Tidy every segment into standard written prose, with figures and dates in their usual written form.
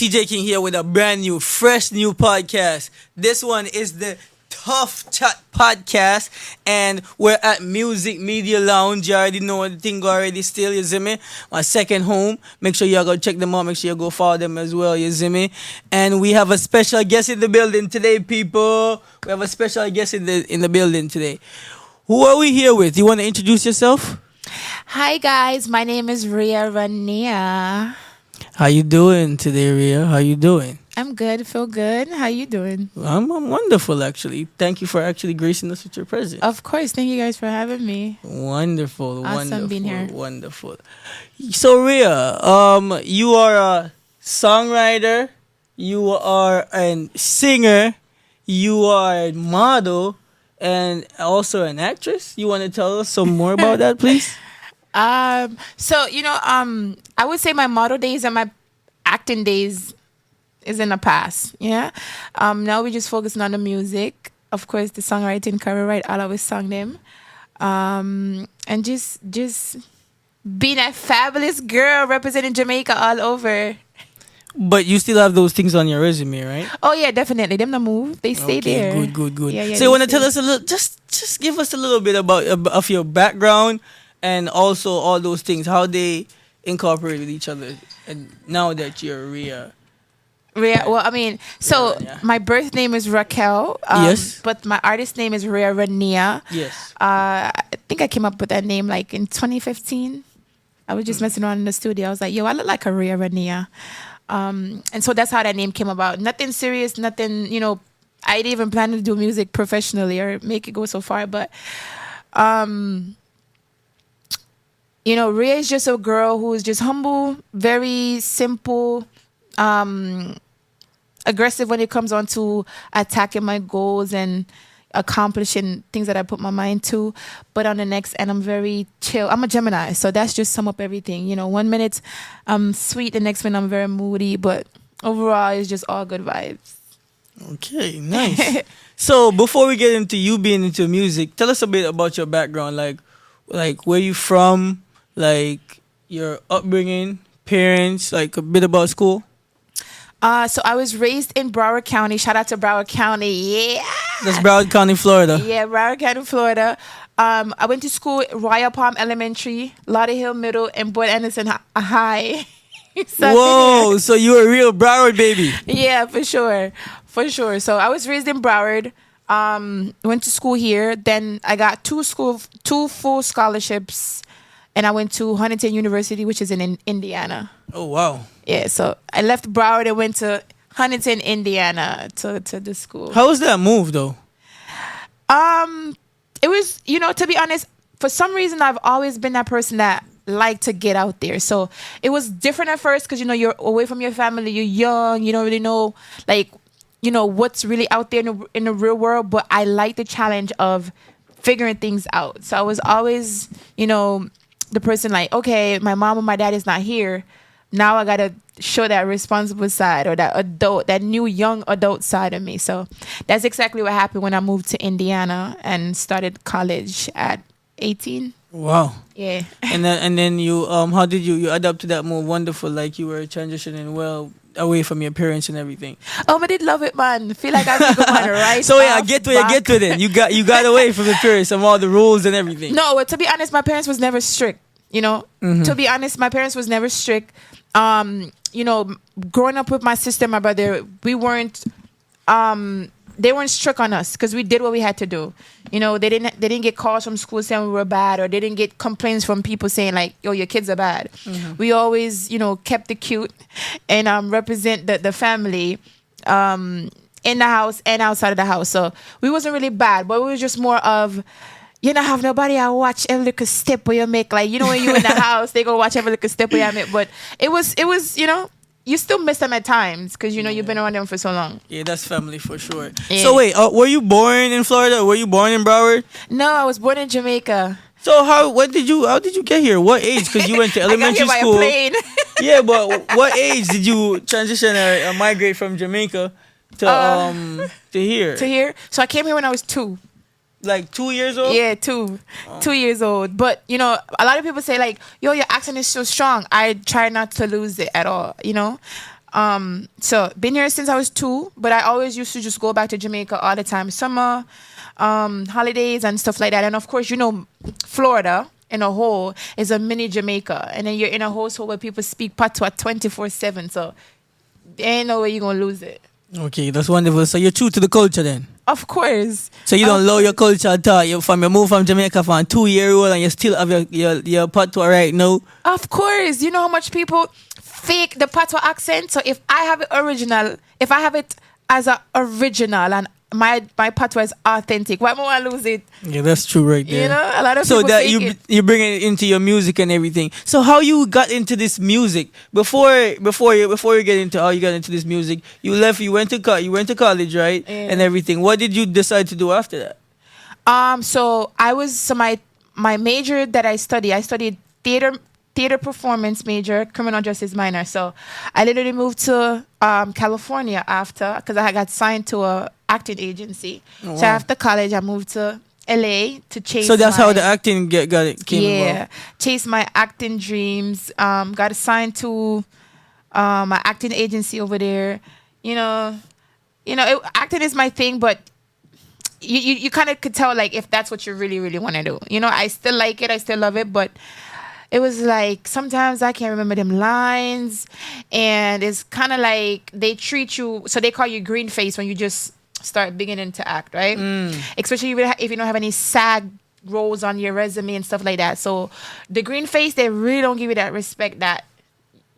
CJ King here with a brand new, fresh new podcast. This one is the Tuff Chat Podcast, and we're at Music Media Lounge. You already know the thing already still, you see me? My second home. Make sure you go check them out. Make sure you go follow them as well, you see me? And we have a special guest in the building today, people. We have a special guest in the building today. Who are we here with? You want to introduce yourself? Hi guys, my name is Ria Rania. How you doing today, Ria? How you doing? I'm good, feel good. How you doing? I'm wonderful, actually. Thank you for actually gracing us with your presence. Of course, thank you guys for having me. Wonderful, Awesome wonderful, being here. wonderful. So, Ria, you are a songwriter, you are a singer, you are a model, and also an actress. You want to tell us some more about that, please? I would say my model days and my acting days is in the past. Yeah. Now we just focusing on the music. Of course, the songwriting career, right? I'll always song them. And just being a fabulous girl representing Jamaica all over. But you still have those things on your resume, right? Oh yeah, definitely. Them no move. They stay there. Good. Yeah, So you want to tell us a little? Just give us a little bit of your background and also all those things, how they incorporate with each other. And now that you're Ria. Well, I mean, so Yeah. my birth name is Raquel. Yes. But my artist name is Ria Rania. Yes. I think I came up with that name like in 2015. I was just messing around in the studio. I was like, yo, I look like a Ria Rania. And so that's how that name came about. Nothing serious, nothing, I didn't even plan to do music professionally or make it go so far. But, Ria is just a girl who is just humble, very simple, aggressive when it comes on to attacking my goals and accomplishing things that I put my mind to. But on the next end, I'm very chill. I'm a Gemini, so that's just sum up everything. 1 minute I'm sweet, the next minute I'm very moody, but overall it's just all good vibes. Okay, nice. So before we get into you being into music, tell us a bit about your background, like where you from, like your upbringing, parents, like a bit about school. So I was raised in Broward County. Shout out to Broward County. Yeah. That's Broward County, Florida. Yeah, Broward County, Florida. I went to school at Royal Palm Elementary, Lauderhill Middle, and Boyd Anderson High. Whoa, so you a real Broward baby. Yeah, for sure. So I was raised in Broward. Went to school here. Then I got two full scholarships, and I went to Huntington University, which is in Indiana. Oh, wow. Yeah, so I left Broward and went to Huntington, Indiana to the school. How was that move, though? It was, to be honest, for some reason, I've always been that person that liked to get out there. So it was different at first because, you're away from your family, you're young, you don't really know, what's really out there in the real world. But I like the challenge of figuring things out. So I was always, the person like, okay, my mom or my dad is not here. Now I got to show that responsible side or that new young adult side of me. So that's exactly what happened when I moved to Indiana and started college at 18. Wow. Yeah. And then you how did you adapt to that move? Wonderful, like you were transitioning well away from your parents and everything. Oh, but I did love it, man. Feel like I could go on right. So yeah, get to it then. You got away from the parents and all the rules and everything. No, to be honest, my parents was never strict. Mm-hmm. To be honest, my parents was never strict. Growing up with my sister and my brother, we weren't they weren't strict on us because we did what we had to do. They didn't get calls from school saying we were bad, or they didn't get complaints from people saying like, yo, your kids are bad. Mm-hmm. We always, kept it cute and represent the family in the house and outside of the house. So we wasn't really bad, but we was just more of, you don't have nobody I watch every little step where you make. Like, when you in the house, they go watch every little step where you make. But it was, you still miss them at times because, you've been around them for so long. Yeah, that's family for sure. Yeah. So wait, were you born in Florida? Or were you born in Broward? No, I was born in Jamaica. So how did you get here? What age? Because you went to elementary I got here school. by a plane. Yeah, but what age did you transition or migrate from Jamaica to here? To here? So I came here when I was 2. Like 2 years old? Yeah, 2. 2 years old. But, a lot of people say like, yo, your accent is so strong. I try not to lose it at all, So been here since I was 2, but I always used to just go back to Jamaica all the time, summer, holidays and stuff like that. And of course, Florida in a whole is a mini Jamaica, and then you're in a household where people speak patois 24/7. So there ain't no way you're gonna lose it. Okay, that's wonderful. So you're true to the culture then. Of course. So you don't love your culture at all. You moved from Jamaica from a 2-year-old and you still have your patois right now. Of course. You know how much people fake the patois accent? So if I have it as a original and my patois is authentic, why am I want to lose it? Yeah, that's true right there. A lot of people that fake it. you bring it into your music and everything. So how you got into this music before you get into how you got into this music? You went to college, right? Yeah. And everything. What did you decide to do after that? So my major that I studied theater performance major, criminal justice minor. So I literally moved to California after, because I got signed to a acting agency. Oh, wow. So after college, I moved to LA to chase. So that's how the acting came about. Chase my acting dreams. Got assigned to my acting agency over there. Acting is my thing, but you kind of could tell like if that's what you really, really want to do. I still like it. I still love it, but it was like sometimes I can't remember them lines, and it's kind of like they treat you, so they call you green face when you just start beginning to act, right? Especially if you don't have any SAG roles on your resume and stuff like that. So the green face, they really don't give you that respect that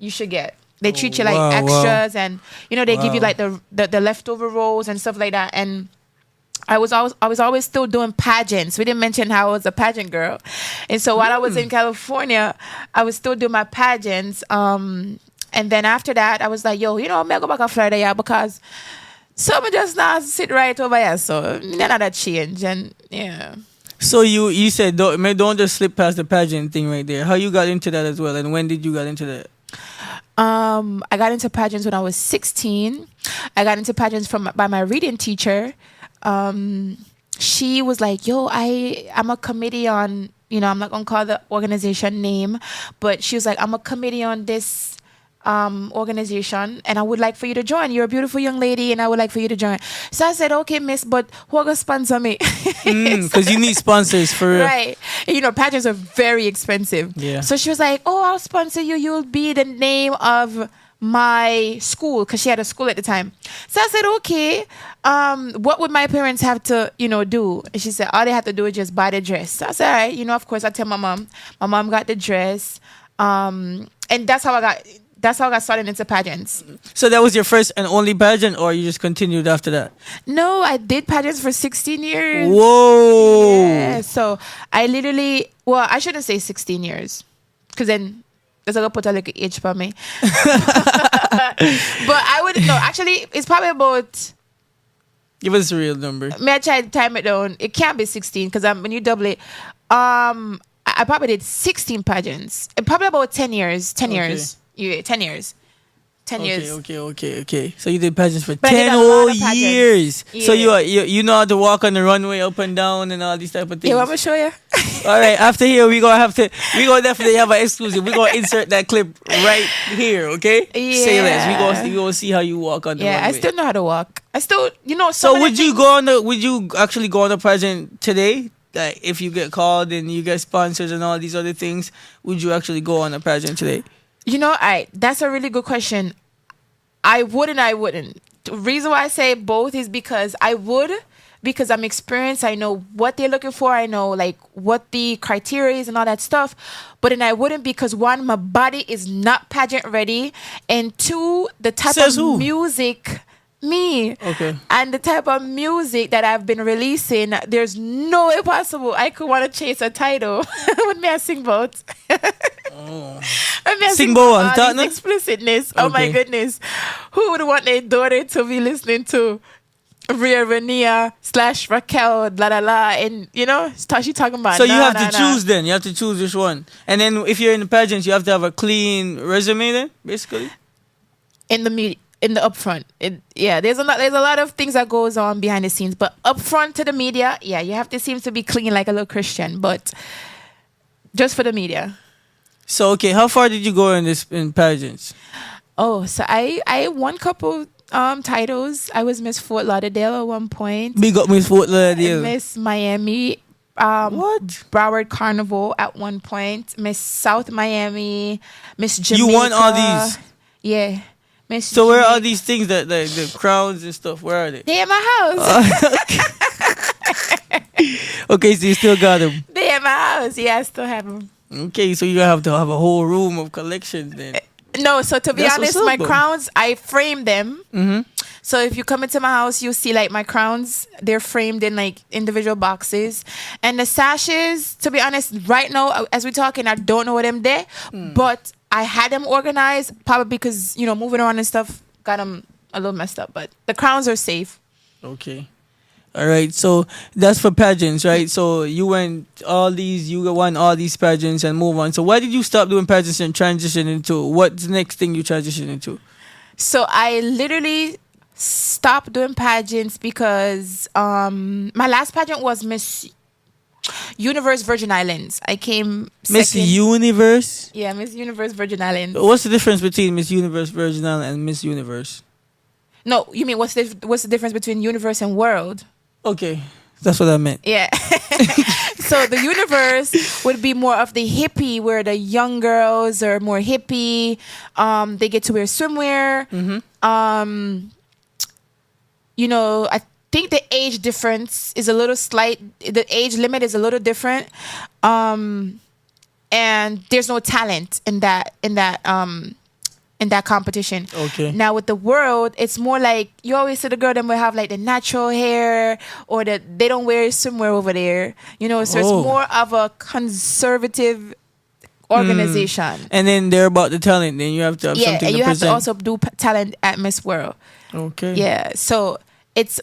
you should get. They treat you like extras, and they give you like the leftover roles and stuff like that. And I was always still doing pageants. We didn't mention how I was a pageant girl. And so while I was in California, I was still doing my pageants. And then after that, I was like, yo, I'm going to go back to Florida, yeah, because some just not sit right over here. So none of that change. And yeah. So you said don't just slip past the pageant thing right there. How you got into that as well, and when did you get into that? I got into pageants when I was 16. I got into pageants by my reading teacher. She was like, yo, I'm a committee on, I'm not going to call the organization name, but she was like, I'm a committee on this organization, and I would like for you to join. You're a beautiful young lady, and I would like for you to join. So I said, okay, miss, but who going to sponsor me? Because you need sponsors for right. Pageants are very expensive. Yeah. So she was like, oh, I'll sponsor you. You'll be the name of my school, because she had a school at the time. So I said, okay, what would my parents have to, do? And she said, all they have to do is just buy the dress. So I said, all right, of course I tell my mom. My mom got the dress. And that's how I got started into pageants. So that was your first and only pageant, or you just continued after that? No, I did pageants for 16 years. Whoa. Yeah, so I literally, I shouldn't say 16 years, because then there's going to put a little age for me. But I wouldn't know. Actually, it's probably about... Give us a real number. May I try to time it down? It can't be 16, because when you double it, I probably did 16 pageants. Probably about 10 years. 10 years. Yeah, 10 years. 10 years. Okay. So you did pageants for 10 whole years. Yeah. So you know how to walk on the runway up and down and all these type of things. Yeah, I'm gonna show you. All right, after here we gonna definitely have an exclusive. We're gonna insert that clip right here, okay? Yeah. Say less. We gonna see how you walk on the runway. Yeah, I still know how to walk. I still, So would you actually go on a pageant today? Like if you get called and you get sponsors and all these other things, would you actually go on a pageant today? That's a really good question. I wouldn't. The reason why I say both is because I would, because I'm experienced. I know what they're looking for. I know like what the criteria is and all that stuff. But then I wouldn't because one, my body is not pageant ready, and two, the type of music. Me. Okay. And the type of music that I've been releasing, there's no way possible I could want to chase a title. What may I sing about? Sing about explicitness. Oh my goodness. Who would want their daughter to be listening to Ria Rania / Raquel, blah, blah, blah, and she talking about. So you have to choose then. You have to choose which one. And then if you're in the pageant, you have to have a clean resume then, basically? In the upfront, there's a lot of things that goes on behind the scenes, but upfront to the media, you have to seem to be clean like a little Christian, but just for the media. So okay, how far did you go in pageants? Oh, so I won couple titles. I was Miss Fort Lauderdale at one point. Big up Miss Fort Lauderdale. Miss Miami. What? Broward Carnival at one point. Miss South Miami. Miss Jamaica. You won all these? Yeah. Miss So where are Jamaica. all these things that like the crowns and stuff? Where are they? They in my house. Okay, so you still got them. They in my house. Yeah, I still have them. Okay, so you have to have a whole room of collections then. No, so to be That's honest, what's my up, though. crowns, I frame them. Mm-hmm. So if you come into my house, you'll see like my crowns, they're framed in like individual boxes. And the sashes, to be honest, right now, as we're talking, I don't know what them there. But I had them organized, probably because, moving around and stuff, got them a little messed up. But the crowns are safe. Okay. All right, so that's for pageants, right? So you won all these pageants and move on. So why did you stop doing pageants and transition into what's the next thing you transition into? So I literally stopped doing pageants because my last pageant was Miss Universe Virgin Islands. I came Miss second. Universe? Yeah, Miss Universe Virgin Islands. What's the difference between Miss Universe Virgin Island and Miss Universe? No, you mean what's the difference between universe and world? Okay, that's what I meant. Yeah. So the universe would be more of the hippie, where the young girls are more hippie. They get to wear swimwear. Mm-hmm. I think the age difference is a little slight. The age limit is a little different. And there's no talent in that competition. Okay. Now with the world, it's more like you always see the girl them will have like the natural hair, or that they don't wear swimwear over there. So it's more of a conservative organization. And then they're about the talent. Then you have to have Yeah, something and to you have present. to also do talent at Miss World. Okay. Yeah, so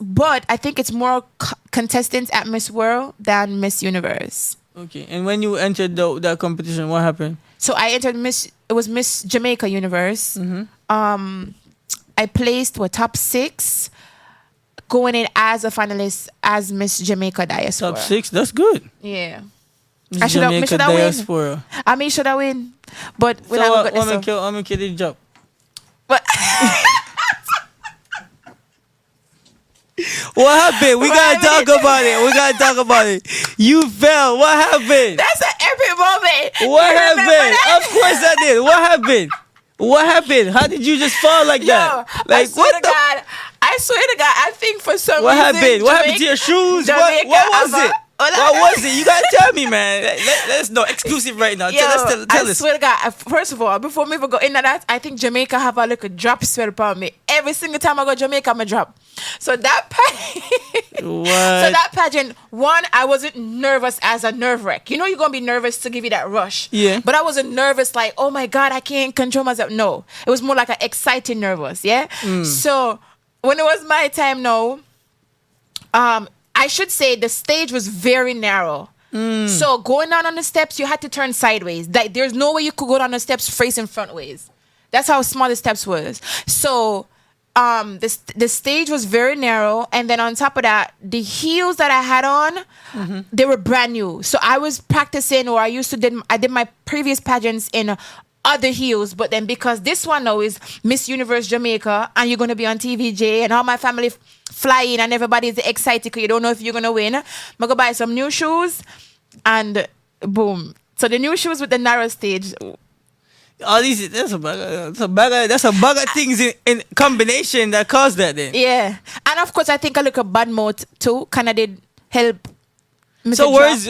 but I think it's more contestants at Miss World than Miss Universe. Okay. And when you entered that competition, what happened? So I entered It was Miss Jamaica Universe. Mm-hmm. I placed top 6, going in as a finalist as Miss Jamaica Diaspora. Top 6? That's good. Yeah. Miss I should have Jamaica win. Diaspora. I mean, should I win? But when I So got this, I'm gonna kill the job. but What happened? We gotta talk about it. You fell. What happened? that's an epic moment. What You remember happened? that? Of course I did. What happened? How did you just fall like Yo, that? I Like swear to God, I think for some What reason. happened? What happened to your shoes? Jamaica What was have it? What was it? You gotta tell me, man. Let us know. Exclusive right now. Yo, Tell I us. swear to God, first of all, before we even go into that, I think Jamaica have a little drop sweat upon me. Every single time I go to Jamaica, I'm a drop. So that pageant, one, I wasn't nervous as a nerve wreck. You're going to be nervous to give you that rush. Yeah. But I wasn't nervous like, oh my God, I can't control myself. No. It was more like an excited nervous, yeah? So when it was my time now, I should say the stage was very narrow. So going down on the steps, you had to turn sideways. Like there's no way you could go down the steps facing front ways. That's how small the steps was. So the stage was very narrow, and then on top of that, the heels that I had on, they were brand new. So I was practicing, or I did my previous pageants in other heels, but then because this one now is Miss Universe Jamaica, and you're going to be on TVJ, and all my family flying, and everybody's excited because you don't know if you're going to win, I'm going to buy some new shoes, and boom. So the new shoes with the narrow stage. All these, that's a bag of things in combination that caused that then. Yeah. And of course, I think a little bad mouth too kind of did help. So words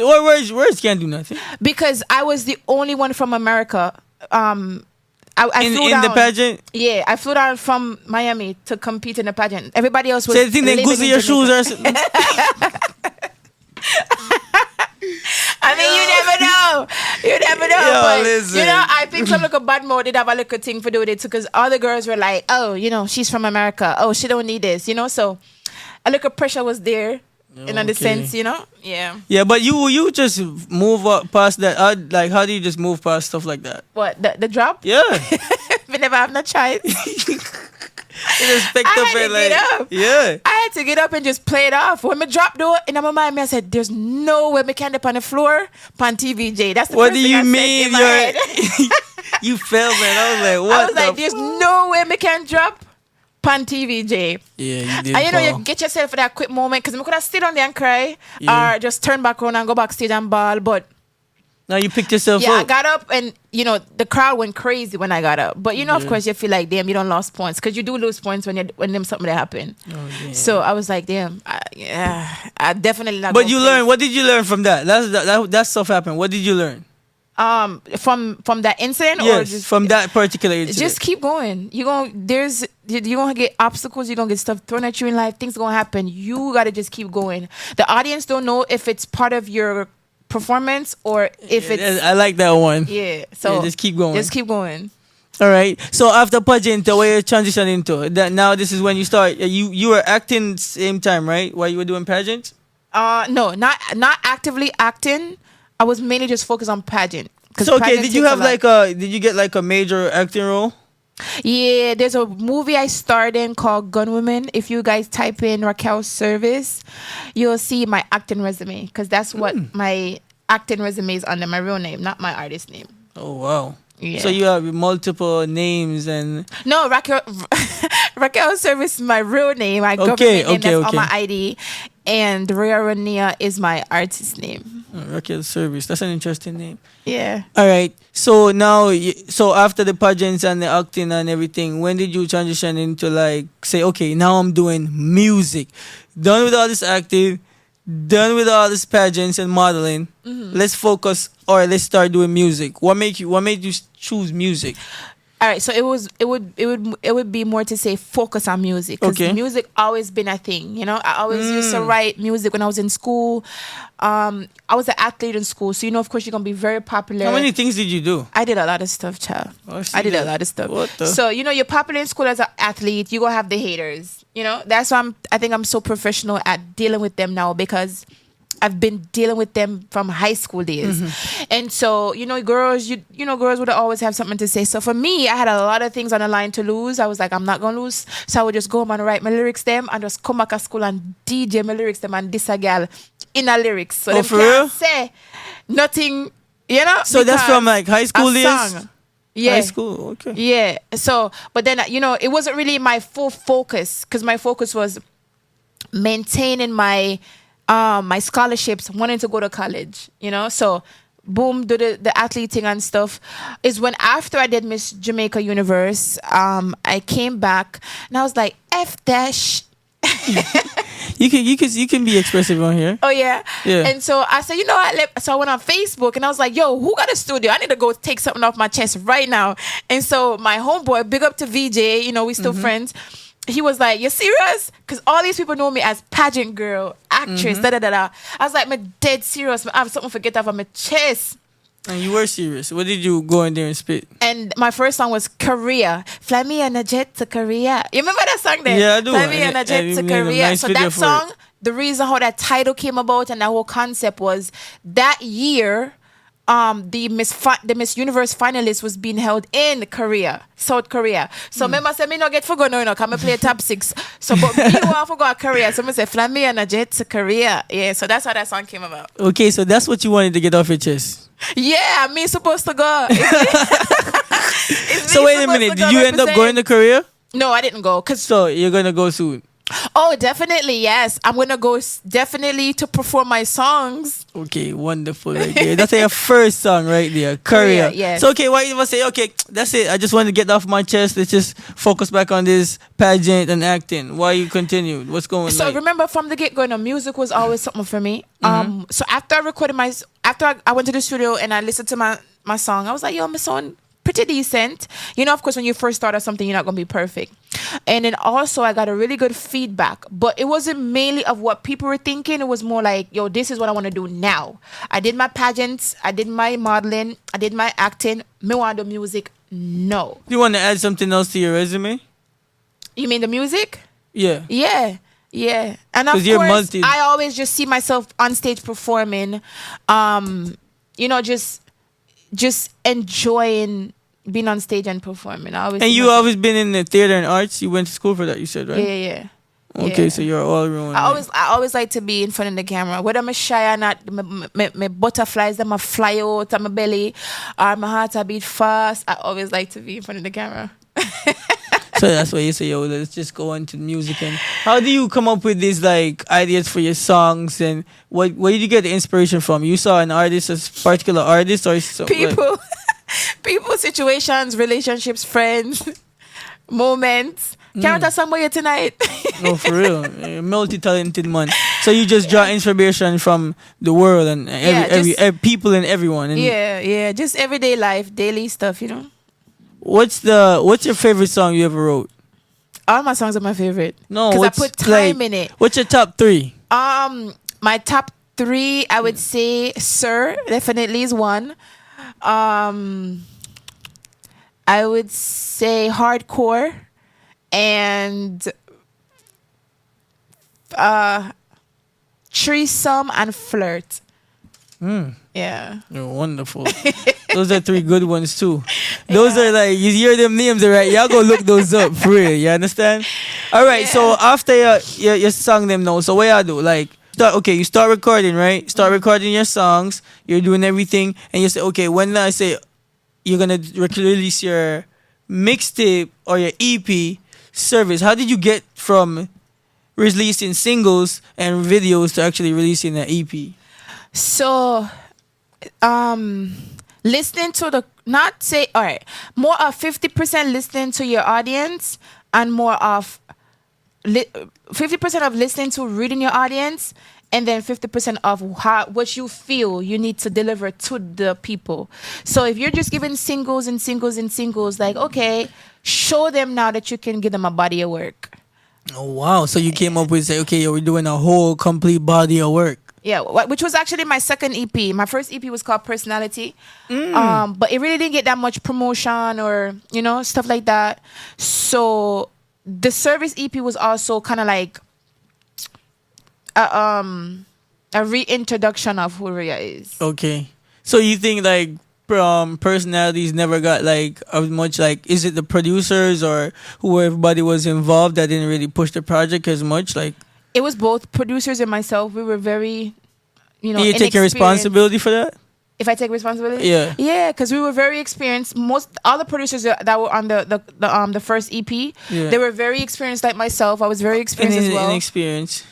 can't do nothing. Because I was the only one from America. I flew in down. the pageant? Yeah, I flew down from Miami to compete in the pageant. Everybody else was So you think they living goosey in your Jamaica. shoes or something? I mean, you never know. Yo, But, listen. I think some little bad mode did have a little thing for do with it too, because all the girls were like, oh, she's from America. Oh, she don't need this, so a little pressure was there in the sense, Yeah. Yeah, but you just move up past that. Like, how do you just move past stuff like that? What, the drop? Yeah. We never have no choice. You just picked I up had to and get like, up. yeah. I had to get up and just play it off. When me dropped though, in my mind, I said, "There's no way me can up on the floor, on TVJ." That's the What first do thing you I said mean? in my head. You fell, man. I was like, I what was like, there's no way me can drop pan TVJ. Yeah, you did. And you know, fall. you get yourself for that quick moment because I could have stayed on there and cry Yeah. or just turn back around and go backstage and bawl. But Now you picked yourself yeah, I up. got up and, you know, the crowd went crazy when I got up. But, you know, of Yeah. course, you feel like, damn, you don't lost points because you do lose points when them something that happen. Oh, damn. So I was like, damn, I definitely not But gonna you play. learned. What did you learn from that? That stuff happened. What did you learn? From that incident or Yes, just from that particular incident. just keep going. You're gonna get obstacles, you're gonna get stuff thrown at you in life, things gonna happen. You gotta just keep going. The audience don't know if it's part of your performance or if it's I like that one. yeah. So Yeah, just keep going. Just keep going. All right. So after pageant, where you transition into that? Now this is when you start. You were acting same time, right? While you were doing pageant. No, not actively acting. I was mainly just focused on pageant. 'Cause So okay, pageant did you takes have lot. like a? Did you get like a major acting role? Yeah, there's a movie I starred in called Gun Women. If you guys type in Raquel Service, you'll see my acting resume because that's what my acting resume is under, my real name, not my artist name. Oh wow. Yeah. So you have multiple names and No, Raquel Service is my real name. My government Okay, name that's okay. on my ID. And Ria Rania is my artist name. Raquel Service. That's an interesting name. Yeah. All right. So now, so after the pageants and the acting and everything, when did you transition into like say, okay, now I'm doing music, done with all this acting, done with all this pageants and modeling. Let's focus, or let's start doing music. What made you choose music? All right, so it would be more to say focus on music because Okay. music always been a thing. You know, I always used to write music when I was in school. I was an athlete in school, so you know, of course, you're gonna be very popular. How many things did you do? I did a lot of stuff, child. Oh, I see I did a that. lot of stuff. What the- So you know, you're popular in school as an athlete. You gonna have the haters. You know, that's why I think I'm so professional at dealing with them now because I've been dealing with them from high school days. And so, you know, girls would always have something to say. So for me, I had a lot of things on the line to lose. I was like, I'm not going to lose. So I would just go home and write my lyrics them and just come back to school and DJ my lyrics them and diss a gal in a lyrics. So they for can't real? say nothing, you know? So that's because from like high school a days? song. Yeah. High school, okay. Yeah. So, but then, you know, it wasn't really my full focus because my focus was maintaining my my scholarships, wanting to go to college, you know. So, boom, do the athlete thing and stuff. Is when after I did Miss Jamaica Universe, I came back and I was like, F dash. You can be expressive on here. Oh yeah. Yeah. And so I said, you know what? So I went on Facebook and I was like, yo, who got a studio? I need to go take something off my chest right now. And so my homeboy, big up to VJ, you know, we still friends. He was like, you serious? Because all these people know me as pageant girl, actress, da-da-da-da. I was like, I'm dead serious. I have something to get off of my chest. And you were serious. What did you go in there and spit? And my first song was Korea. Fly me on a jet to Korea. You remember that song there? Yeah, I do. Fly me on a And jet you to made a Korea. nice So video that for song, it. the reason how that title came about and that whole concept was that year, the Miss Universe finalist was being held in Korea, South Korea. So remember, I said, me no get for go no, come and play top 6. So, but me want for go to Korea. So I said, fly me on a jet to Korea. Yeah, so that's how that song came about. Okay, so that's what you wanted to get off your chest. Yeah, me supposed to go. So wait a minute, did you end up going to Korea? No, I didn't go. So you're gonna go soon. Oh, definitely, yes. I'm going to go definitely to perform my songs. Okay, wonderful right there. That's your first song right there, Korea. Yes. So okay, why you say, okay, that's it. I just want to get off my chest. Let's just focus back on this pageant and acting. Why you continued? What's going on? So remember from the get-go, music was always something for me. So after I recorded I went to the studio and I listened to my song, I was like, yo, my song pretty decent. You know, of course, when you first start or something, you're not going to be perfect. And then also I got a really good feedback, but it wasn't mainly of what people were thinking. It was more like, yo, this is what I want to do now. I did my pageants, I did my modeling, I did my acting. Me want the music? No. You want to add something else to your resume? You mean the music? Yeah. Yeah. Yeah. And of 'Cause you're course, I always just see myself on stage performing, you know, just enjoying being on stage and performing. And you always been in the theater and arts. You went to school for that. You said, right? Yeah. Okay, Yeah. so you're all around. I always like to be in front of the camera, whether I'm shy or not. My butterflies them a fly out of my belly, or my heart a beat fast. I always like to be in front of the camera. So that's why you say, yo, let's just go into music. And how do you come up with these like ideas for your songs? And where did you get the inspiration from? You saw an artist, a particular artist, or People, people, situations, relationships, friends, moments. Can't tell somebody tonight. No, for real, multi-talented man. So you just draw inspiration from the world and every people and everyone. And yeah, just everyday life, daily stuff, what's your favorite song you ever wrote? All my songs are my favorite. No, because I put time in it. What's your top 3? My top 3, I would say, "Sir" definitely is one. I would say "Hardcore" and "Threesome" and "Flirt." Yeah. You're wonderful. Those are 3 good ones too. Those are like, you hear them names, right? Y'all go look those up for real. You understand? All right. So after you sung them now, so what y'all do? Like, you start recording, right? Start recording your songs. You're doing everything, and you say, okay, when I say you're gonna release your mixtape or your EP service, how did you get from releasing singles and videos to actually releasing an EP? So, listening to more of 50% listening to your audience and more of 50% of listening to reading your audience, and then 50% of what you feel you need to deliver to the people. So if you're just giving singles and singles and singles, like, okay, show them now that you can give them a body of work. Oh wow! So you came up with, say, okay, we're doing a whole complete body of work. Yeah, which was actually my second EP. My first EP was called Personality, but it really didn't get that much promotion or stuff like that. So the service EP was also kind of like a reintroduction of who Ria is. Okay, so you think like personalities never got like as much, like, is it the producers or who everybody was involved that didn't really push the project as much? Like, it was both producers and myself. We were very, you taking responsibility for that? If I take responsibility, yeah, because we were very experienced. All the producers that were on the first EP, they were very experienced, like myself. I was very experienced as well. Inexperienced.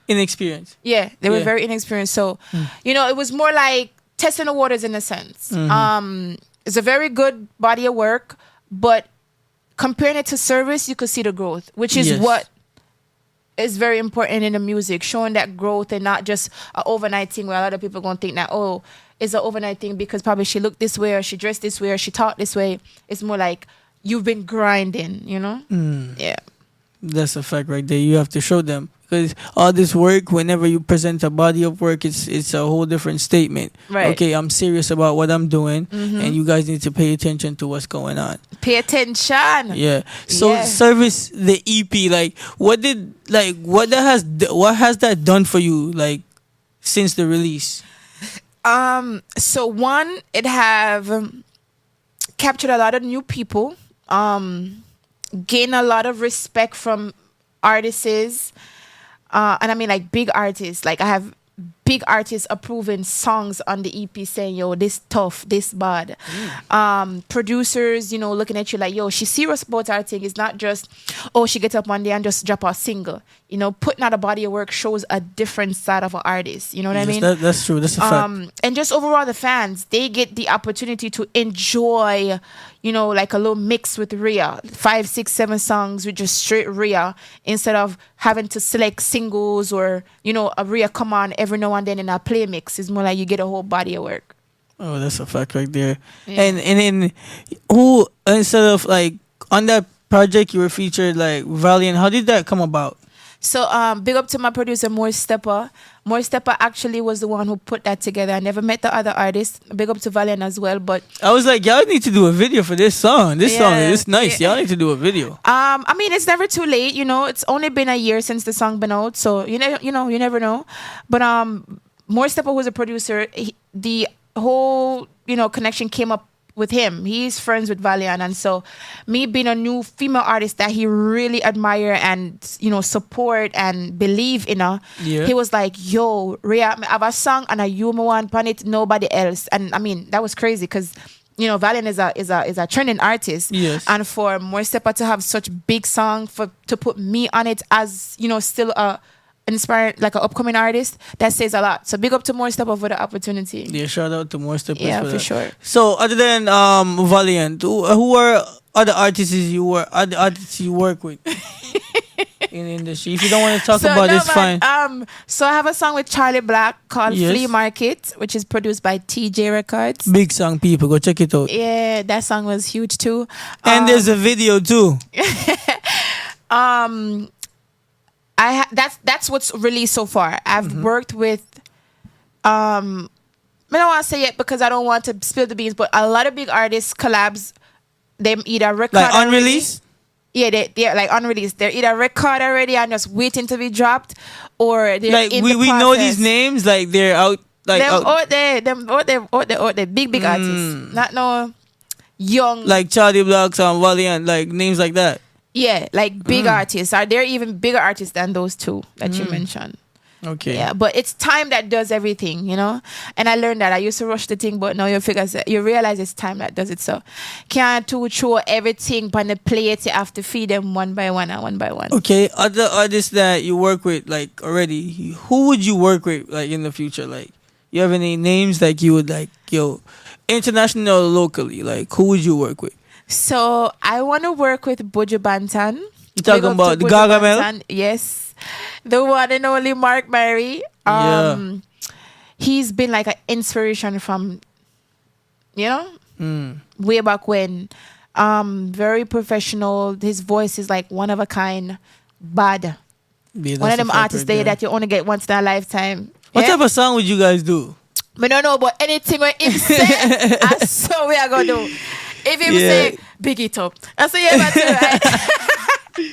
Inexperienced. Yeah, they were very inexperienced. So, it was more like testing the waters in a sense. It's a very good body of work, but comparing it to service, you could see the growth, which is what is very important in the music, showing that growth and not just an overnight thing where a lot of people are going to think that, oh, it's an overnight thing because probably she looked this way or she dressed this way or she talked this way. It's more like you've been grinding, Yeah. That's a fact right there. You have to show them. Because all this work, whenever you present a body of work, it's a whole different statement. Right. Okay, I'm serious about what I'm doing, and you guys need to pay attention to what's going on. Pay attention. Yeah. So service the EP, like what has that done for you, like, since the release? So one, it have captured a lot of new people, gained a lot of respect from artists. And I mean, like, big artists. Like, I have big artists approving songs on the EP saying, yo, this tough, this bad. Producers, looking at you like, yo, she's serious about her thing. It's not just, oh, she gets up one day and just drop a single. Putting out a body of work shows a different side of an artist. You know what I mean? That's true. That's a fact. And just overall, the fans, they get the opportunity to enjoy, like a little mix with Ria. 5, 6, 7 songs with just straight Ria instead of having to select singles or, a Ria come on every now and then in a play mix. It's more like you get a whole body of work. Oh, that's a fact right there. Yeah. And then who, instead of like on that project you were featured like Valiant, how did that come about? So big up to my producer More Stepper. More Stepper actually was the one who put that together. I never met the other artists. Big up to Valiant as well. But I was like, y'all need to do a video for this song. This song is nice. Y'all need to do a video. I mean, it's never too late. It's only been a year since the song been out, so you never know. But More Stepper was a producer. The whole connection came up with him. He's friends with Valiant, and so me being a new female artist that he really admire and support and believe in her. Yeah. He was like, "Yo, Ria, I have a song and a human one on it, nobody else." And I mean that was crazy because Valiant is a trending artist. Yes. And for More Stepper to have such big song to put me on it as still a inspired like an upcoming artist, that says a lot. So big up to More Stepper for the opportunity. Yeah, shout out to More Steppers. Yeah, for for that. sure. So other than Valiant, who are other artists you work with in the industry? If you don't want to talk about it, it's fine. So I have a song with Charlie Black called Yes. Flea Market, which is produced by TJ Records. Big song, people, go check it out. Yeah, that song was huge too. And there's a video too. That's what's released so far. I've worked with I don't want to say it because I don't want to spill the beans, but a lot of big artists collabs. They either record Like already. unreleased? Yeah, they're like unreleased. They're either record already and just waiting to be dropped, or they're Like in we the know process. these names, like they're out, like Them out, out there, big artists, not no young. like Charlie Blacks and Valiant, like names like that. Yeah, like big artists. Are there even bigger artists than those two that you mentioned? Okay. Yeah, but it's time that does everything, And I learned that. I used to rush the thing, but now you realize it's time that does it. So can't throw everything on the plate. You have to feed them one by one and one by one. Okay, other artists that you work with, like already, who would you work with, like in the future? Like, you have any names like you would like, international or locally? Like, who would you work with? So I want to work with Buju Banton. You talking Big up about to the Buju Gargamel? Banton. Yes, the one and only Mark Murray. He's been like an inspiration from, way back when. Very professional. His voice is like one of a kind. Bad. Yeah, One of that's them a fact artists right there there. that you only get once in a lifetime. What Yeah? type of song would you guys do? I don't know, but anything where him say, I saw we are gonna do. If him Yeah. say, big it up. I say, yeah, that's right.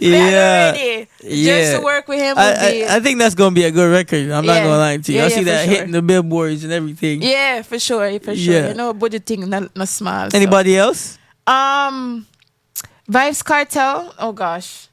Yeah. Just to work with him would be. I think that's gonna be a good record. I'm not Yeah. gonna lie to you. Yeah, I yeah, see for that sure. hitting the billboards and everything. Yeah, for sure. Yeah. Budget thing, not small. so. Anybody else? Vibes Cartel. Oh gosh.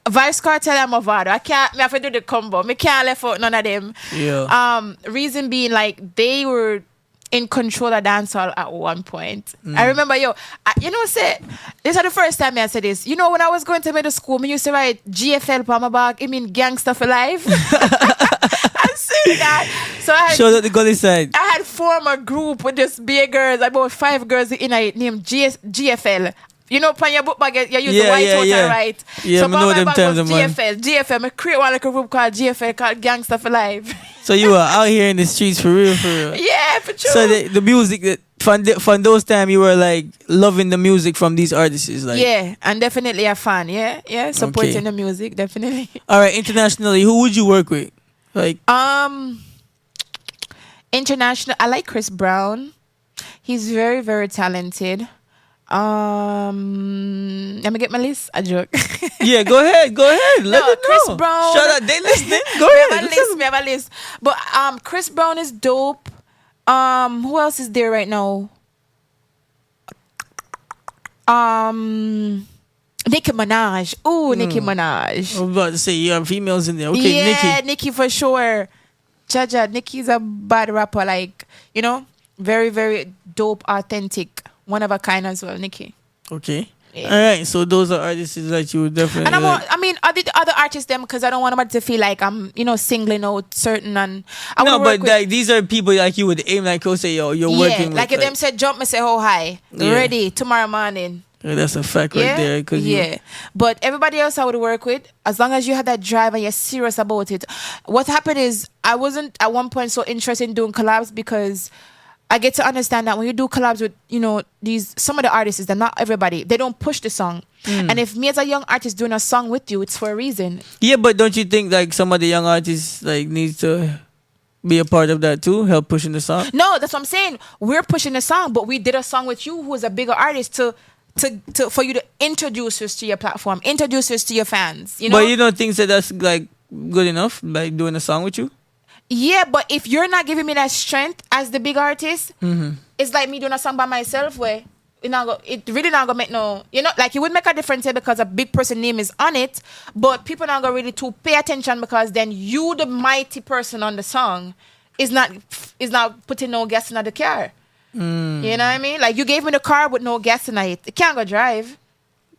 Vibes Cartel and Movado. I have to do the combo. I can't left out none of them. Yeah. Reason being, like, they were in control of dancehall at one point. I remember, say, this is the first time I said this. When I was going to middle school, I used to write GFL on my back. I mean, Gangsta for Life. I'm saying that. So Show out the gully side. I had formed a group with just big girls, about 5 girls in it named GFL. On your book bag, you use the white out and right. Yeah, so I know my them bag terms, was man. GFL. I create one like a group called GFL called Gangsta for Life. So you were out here in the streets for real, for real. Yeah, for sure. So the music that from those time you were like loving the music from these artists, like. Yeah, and definitely a fan. Yeah, supporting Okay. the music, definitely. All right, internationally, who would you work with? Like, International. I like Chris Brown. He's very, very talented. Let me get my list. A joke. yeah, go ahead. Let them Chris know. Brown. Shut up, they listening. Go We ahead. have a list. But Chris Brown is dope. Who else is there right now? Nicki Minaj. Ooh, Nicki Minaj. I was about to say you have females in there. Okay, Yeah, Nikki. Nicki for sure. Jaja, Nicki's a bad rapper, like, very, very dope, authentic, one of a kind as well, Nicki. Okay. Yeah. All right. So those are artists that you would definitely. And like. other artists them because I don't want nobody to feel like I'm, singling out certain and I No, would but work with, like these are people like you would aim like you say, yo, you're working with. like if them said jump, me say oh hi, Yeah. ready tomorrow morning. Yeah, that's a fact right there. Yeah. But everybody else I would work with, as long as you have that drive and you're serious about it. What happened is I wasn't at one point so interested in doing collabs because I get to understand that when you do collabs with, some of the artists, they're not everybody. They don't push the song. And if me as a young artist doing a song with you, it's for a reason. Yeah, but don't you think like some of the young artists like needs to be a part of that too, help pushing the song? No, that's what I'm saying. We're pushing the song, but we did a song with you who is a bigger artist to for you to introduce us to your platform, introduce us to your fans. But you don't think that that's like good enough, like doing a song with you? Yeah, but if you're not giving me that strength as the big artist, it's like me doing a song by myself where it really not gonna make no, like it would make a difference here because a big person name is on it, but people not gonna really to pay attention because then you, the mighty person on the song, is not putting no gas in the car. You know what I mean? Like you gave me the car with no gas in it. It can't go drive.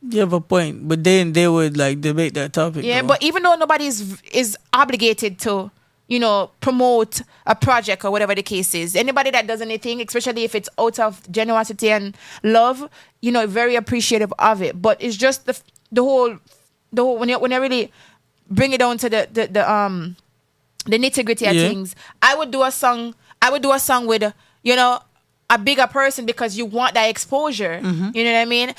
You have a point, but then they would like debate that topic. Yeah, though. but even though nobody is obligated to, promote a project or whatever the case is, anybody that does anything, especially if it's out of generosity and love, very appreciative of it. But it's just the whole when you really bring it down to the nitty gritty of things. I would do a song with a bigger person because you want that exposure. You know what I mean?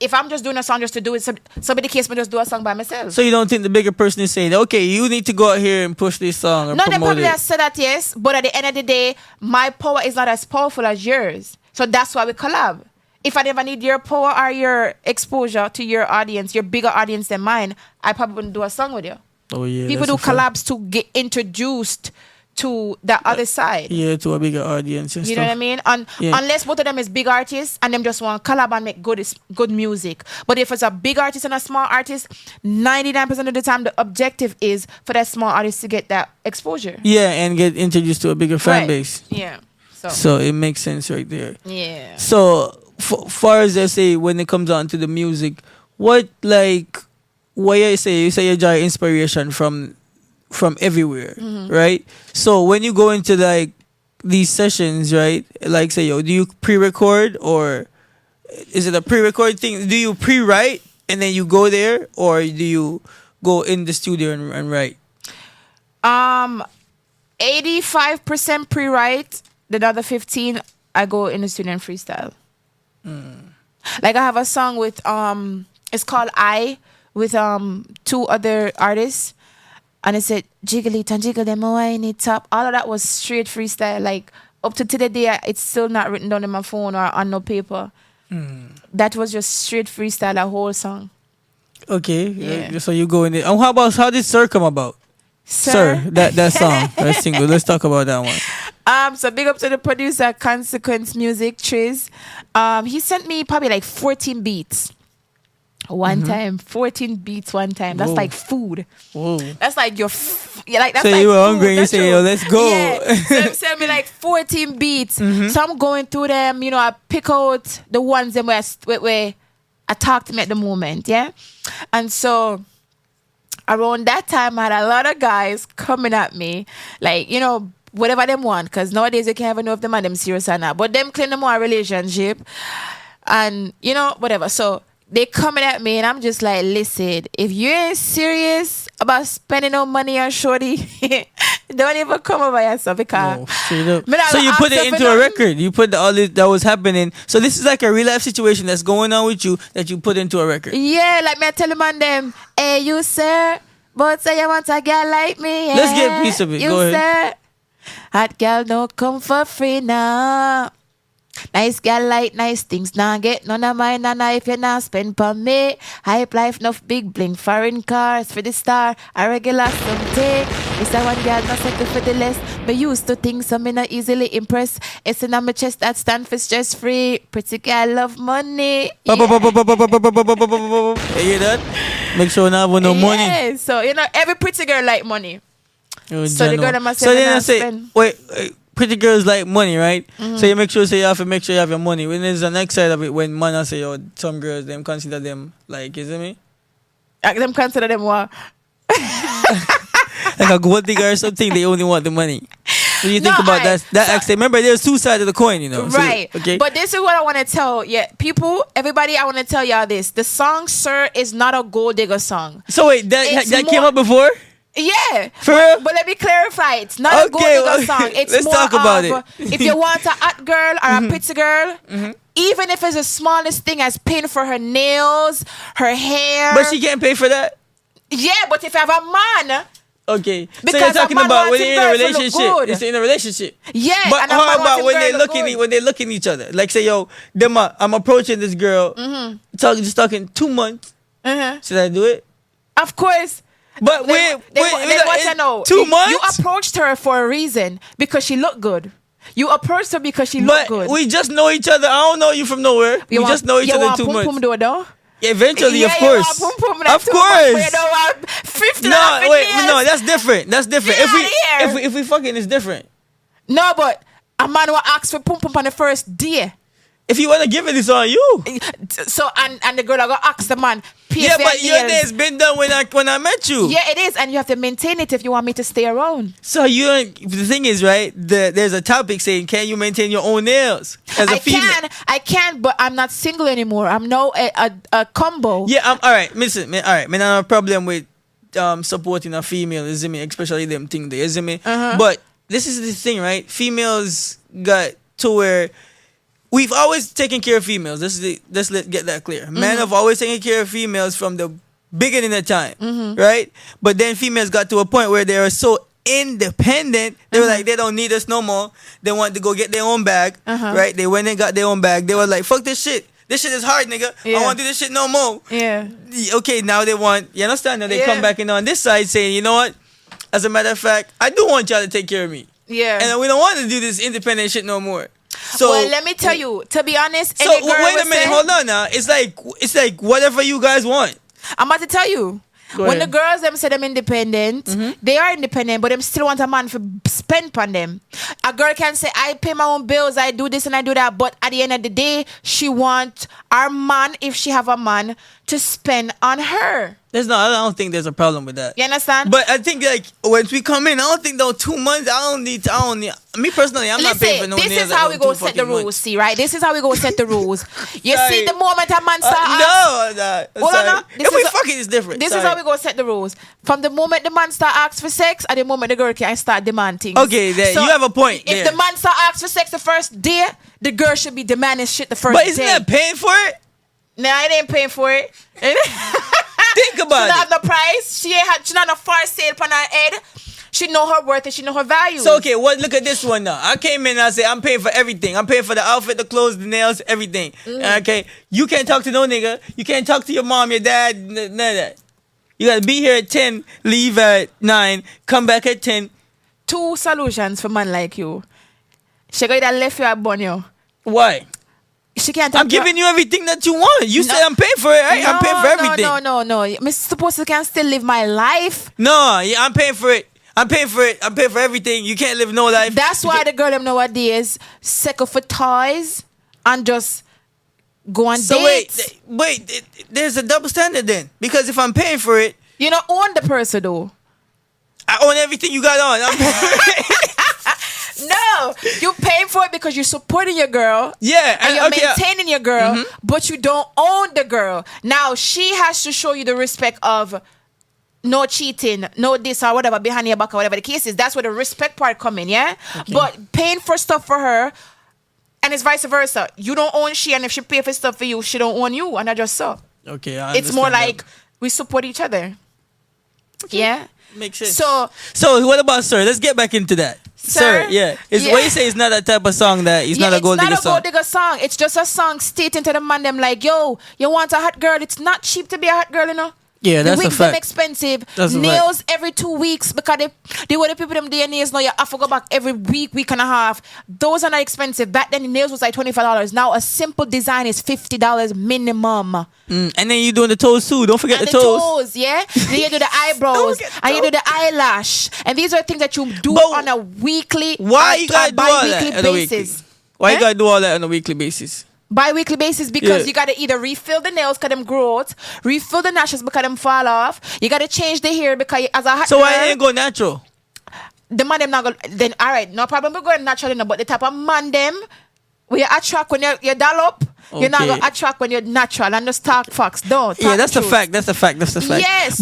If I'm just doing a song just to do it, somebody case me just do a song by myself. So you don't think the bigger person is saying, okay, you need to go out here and push this song or no, they promote probably it? have said that, yes. But at the end of the day, my power is not as powerful as yours. So that's why we collab. If I never need your power or your exposure to your audience, your bigger audience than mine, I probably wouldn't do a song with you. Oh yeah. People do collabs to get introduced to the other side. Yeah, to a bigger audience and You stuff. know what I mean? Unless both of them is big artists and them just want to collab and make good music. But if it's a big artist and a small artist, 99% of the time the objective is for that small artist to get that exposure. Yeah, and get introduced to a bigger fan base. Yeah. So it makes sense right there. Yeah. So far as I say, when it comes on to the music, what you say you draw inspiration from everywhere, right? So when you go into like these sessions, right? Like say, do you pre-record or is it a pre-record thing? Do you pre-write and then you go there, or do you go in the studio and write? 85% pre-write. The other 15 I go in the studio and freestyle. Like I have a song with it's called I with 2 other artists. And I said, jiggle it and jiggle them, whiny top. All of that was straight freestyle. Like, up to today, it's still not written down in my phone or on no paper. That was just straight freestyle, a whole song. Okay. Yeah. So you go in it. And how did Sir come about? Sir, that song, that single. Let's talk about that one. So big up to the producer, Consequence Music, Triz. He sent me probably like 14 beats. One time, 14 beats one time. That's like food. Whoa. That's like that's so like you were food. hungry and you That's say, true. let's go. Yeah. So sent me like 14 beats. So I'm going through them. I pick out the ones that where I talk to me at the moment. Yeah. And so around that time, I had a lot of guys coming at me. Like, whatever them want. Because nowadays you can't even know if them are them serious or not. But them claim them more relationship. And, whatever. So they coming at me and I'm just like, listen, if you ain't serious about spending no money on shorty, don't even come over yourself because straight up. So you put it into a record. You put all this that was happening. So this is like a real life situation that's going on with you that you put into a record. Yeah, like me I tell them on them, hey you sir, but say you want a girl like me. Yeah. Let's get a piece of it. You Go ahead. Sir, hot girl don't come for free now. Nice girl like nice things. Nah get none of mine, nana if you not spend for me. Hype life, enough big bling. Foreign cars for the star. A regular something. It's a one girl, not second for the less. But used to think so me not easily impressed. It's in my chest that stand for stress free. Pretty girl love money. You hear that? Make sure not have no money. Yeah, so every pretty girl like money. Oh, So the girl that must so then I not say, spend. wait, pretty girls like money, right? So you make sure you have your money. When there's the next side of it, when man I say, some girls them consider them like, you see me? Them consider them what? Like a gold digger or something. They only want the money. So you think No, about that accent. Remember, there's 2 sides of the coin, Right. So, okay. But this is what I want to tell people, everybody, I want to tell y'all this. The song Sir is not a gold digger song. So wait, that It's came more- up before? Yeah. For real? But let me clarify. It's not a gold Okay, digger song. It's let's more talk about of, it. if you want a hot girl or a pretty girl, even if it's the smallest thing as paying for her nails, her hair. But she can't pay for that? Yeah, but if you have a man, Okay. So Because you're a talking man about when wants you're him in a girl to look relationship. good. It's in a relationship. yeah. But and a how man about wants him when girl they to look looking good. when they looking each other? Like say, I'm approaching this girl, just talking 2 months. Should I do it? Of course. But Then what you know? 2 months. You approached her for a reason because she looked good. You approached her because she looked good. We just know each other. I don't know you from nowhere. We just know each other 2 months. Pum pum though? Eventually, of course. Of course. No, that's different. That's different. If we fucking, it's different. No, but a man will ask for pum pum on the first day. If you want to give it, it's on you. So and the girl will ask the man. Yeah, but your day's been done when I met you. Yeah, it is, and you have to maintain it if you want me to stay around. So the thing is, right? There's a topic saying, can you maintain your own nails as a female? I can, but I'm not single anymore. I'm now a combo. Yeah, I'm all right. Listen, man, all right. Man, I have a problem with supporting a female, isn't me? Especially them thing there, isn't me? But this is the thing, right? Females got to where we've always taken care of females. Let's get that clear. Men have always taken care of females from the beginning of time, right? But then females got to a point where they are so independent. They were like, they don't need us no more. They want to go get their own bag, right? They went and got their own bag. They were like, fuck this shit. This shit is hard, nigga. I want to do this shit no more. Yeah. Okay, now they want, you understand? Now they come back in on this side saying, you know what? As a matter of fact, I do want y'all to take care of me. Yeah. And we don't want to do this independent shit no more. So, well, let me tell you, to be honest, so wait a minute, hold on now. It's like whatever you guys want. I'm about to tell you. When the girls them say them independent, they are independent, but them still want a man to spend on them. A girl can say, I pay my own bills, I do this and I do that, but at the end of the day, she want our man, if she have a man, to spend on her. I don't think there's a problem with that. You understand? But I think like once we come in, I don't think though 2 months. I don't need. Me personally, I'm not paying for no nails. This is how we go set the rules. See, right? This is how we go set the rules. You see, the moment a man start hold on. If we fucking, it's different. This is how we go set the rules. From the moment the man start ask for sex, at the moment the girl can start demanding. Okay, then you have a point. If the man start ask for sex the first day, the girl should be demanding shit the first day. But isn't that paying for it? No, I ain't paying for it. Think about it. She not the price. She not a fire sale on her head. She know her worth and she know her value. So okay, look at this one now. I came in and I said I'm paying for everything. I'm paying for the outfit, the clothes, the nails, everything. Okay, you can't talk to no nigga. You can't talk to your mom, your dad, none of that. You gotta be here at 10, leave at 9, come back at 10. 2 solutions for man like you. She got that left you at Bonio. Why? She can't. I'm giving you everything that you want. You said I'm paying for it, right? I'm paying for everything. No. I'm supposed to can still live my life. No, yeah, I'm paying for it. I'm paying for it. I'm paying for everything. You can't live no life. That's why the girl them nowadays sick of for toys and just go on dates. Wait, there's a double standard then. Because if I'm paying for it, you don't own the person though. I own everything you got on. No, you paying for it because you're supporting your girl. Yeah, and you're maintaining your girl, but you don't own the girl. Now she has to show you the respect of no cheating, no this or whatever behind your back or whatever the case is. That's where the respect part come in, yeah. Okay. But paying for stuff for her, and it's vice versa. You don't own she, and if she pay for stuff for you, she don't own you, and I just so. Okay, I it's more like we support each other. Okay. Yeah, makes sense. So what about Sir? Let's get back into that. Sir, yeah. What you say is not that type of song that it's not a gold digger song. It's not a gold digger song. It's just a song stating to the man them like, yo, you want a hot girl? It's not cheap to be a hot girl, you know. Yeah, that's a fact. The wigs them expensive. That's nails every 2 weeks because they were the people them their nails now you have to go back every week and a half. Those are not expensive. Back then the nails was like $25. Now a simple design is $50 minimum. And then you doing the toes too. Don't forget and the toes. Yeah. Then you do the eyebrows and you do the eyelash. And these are things that you do on a weekly you gotta do all that basis. Why you gotta do all that on a weekly basis? Bi-weekly basis because you gotta either refill the nails because them growth, refill the lashes because them fall off. You gotta change the hair because as a hot so girl, why you ain't go natural? The man them not go. Then alright, no problem. We going natural, but the type of man them we attract when you dollop. Okay. You're not gonna attract when you're natural and just talk facts. Don't. Yeah, that's the fact. That's the fact. Yes.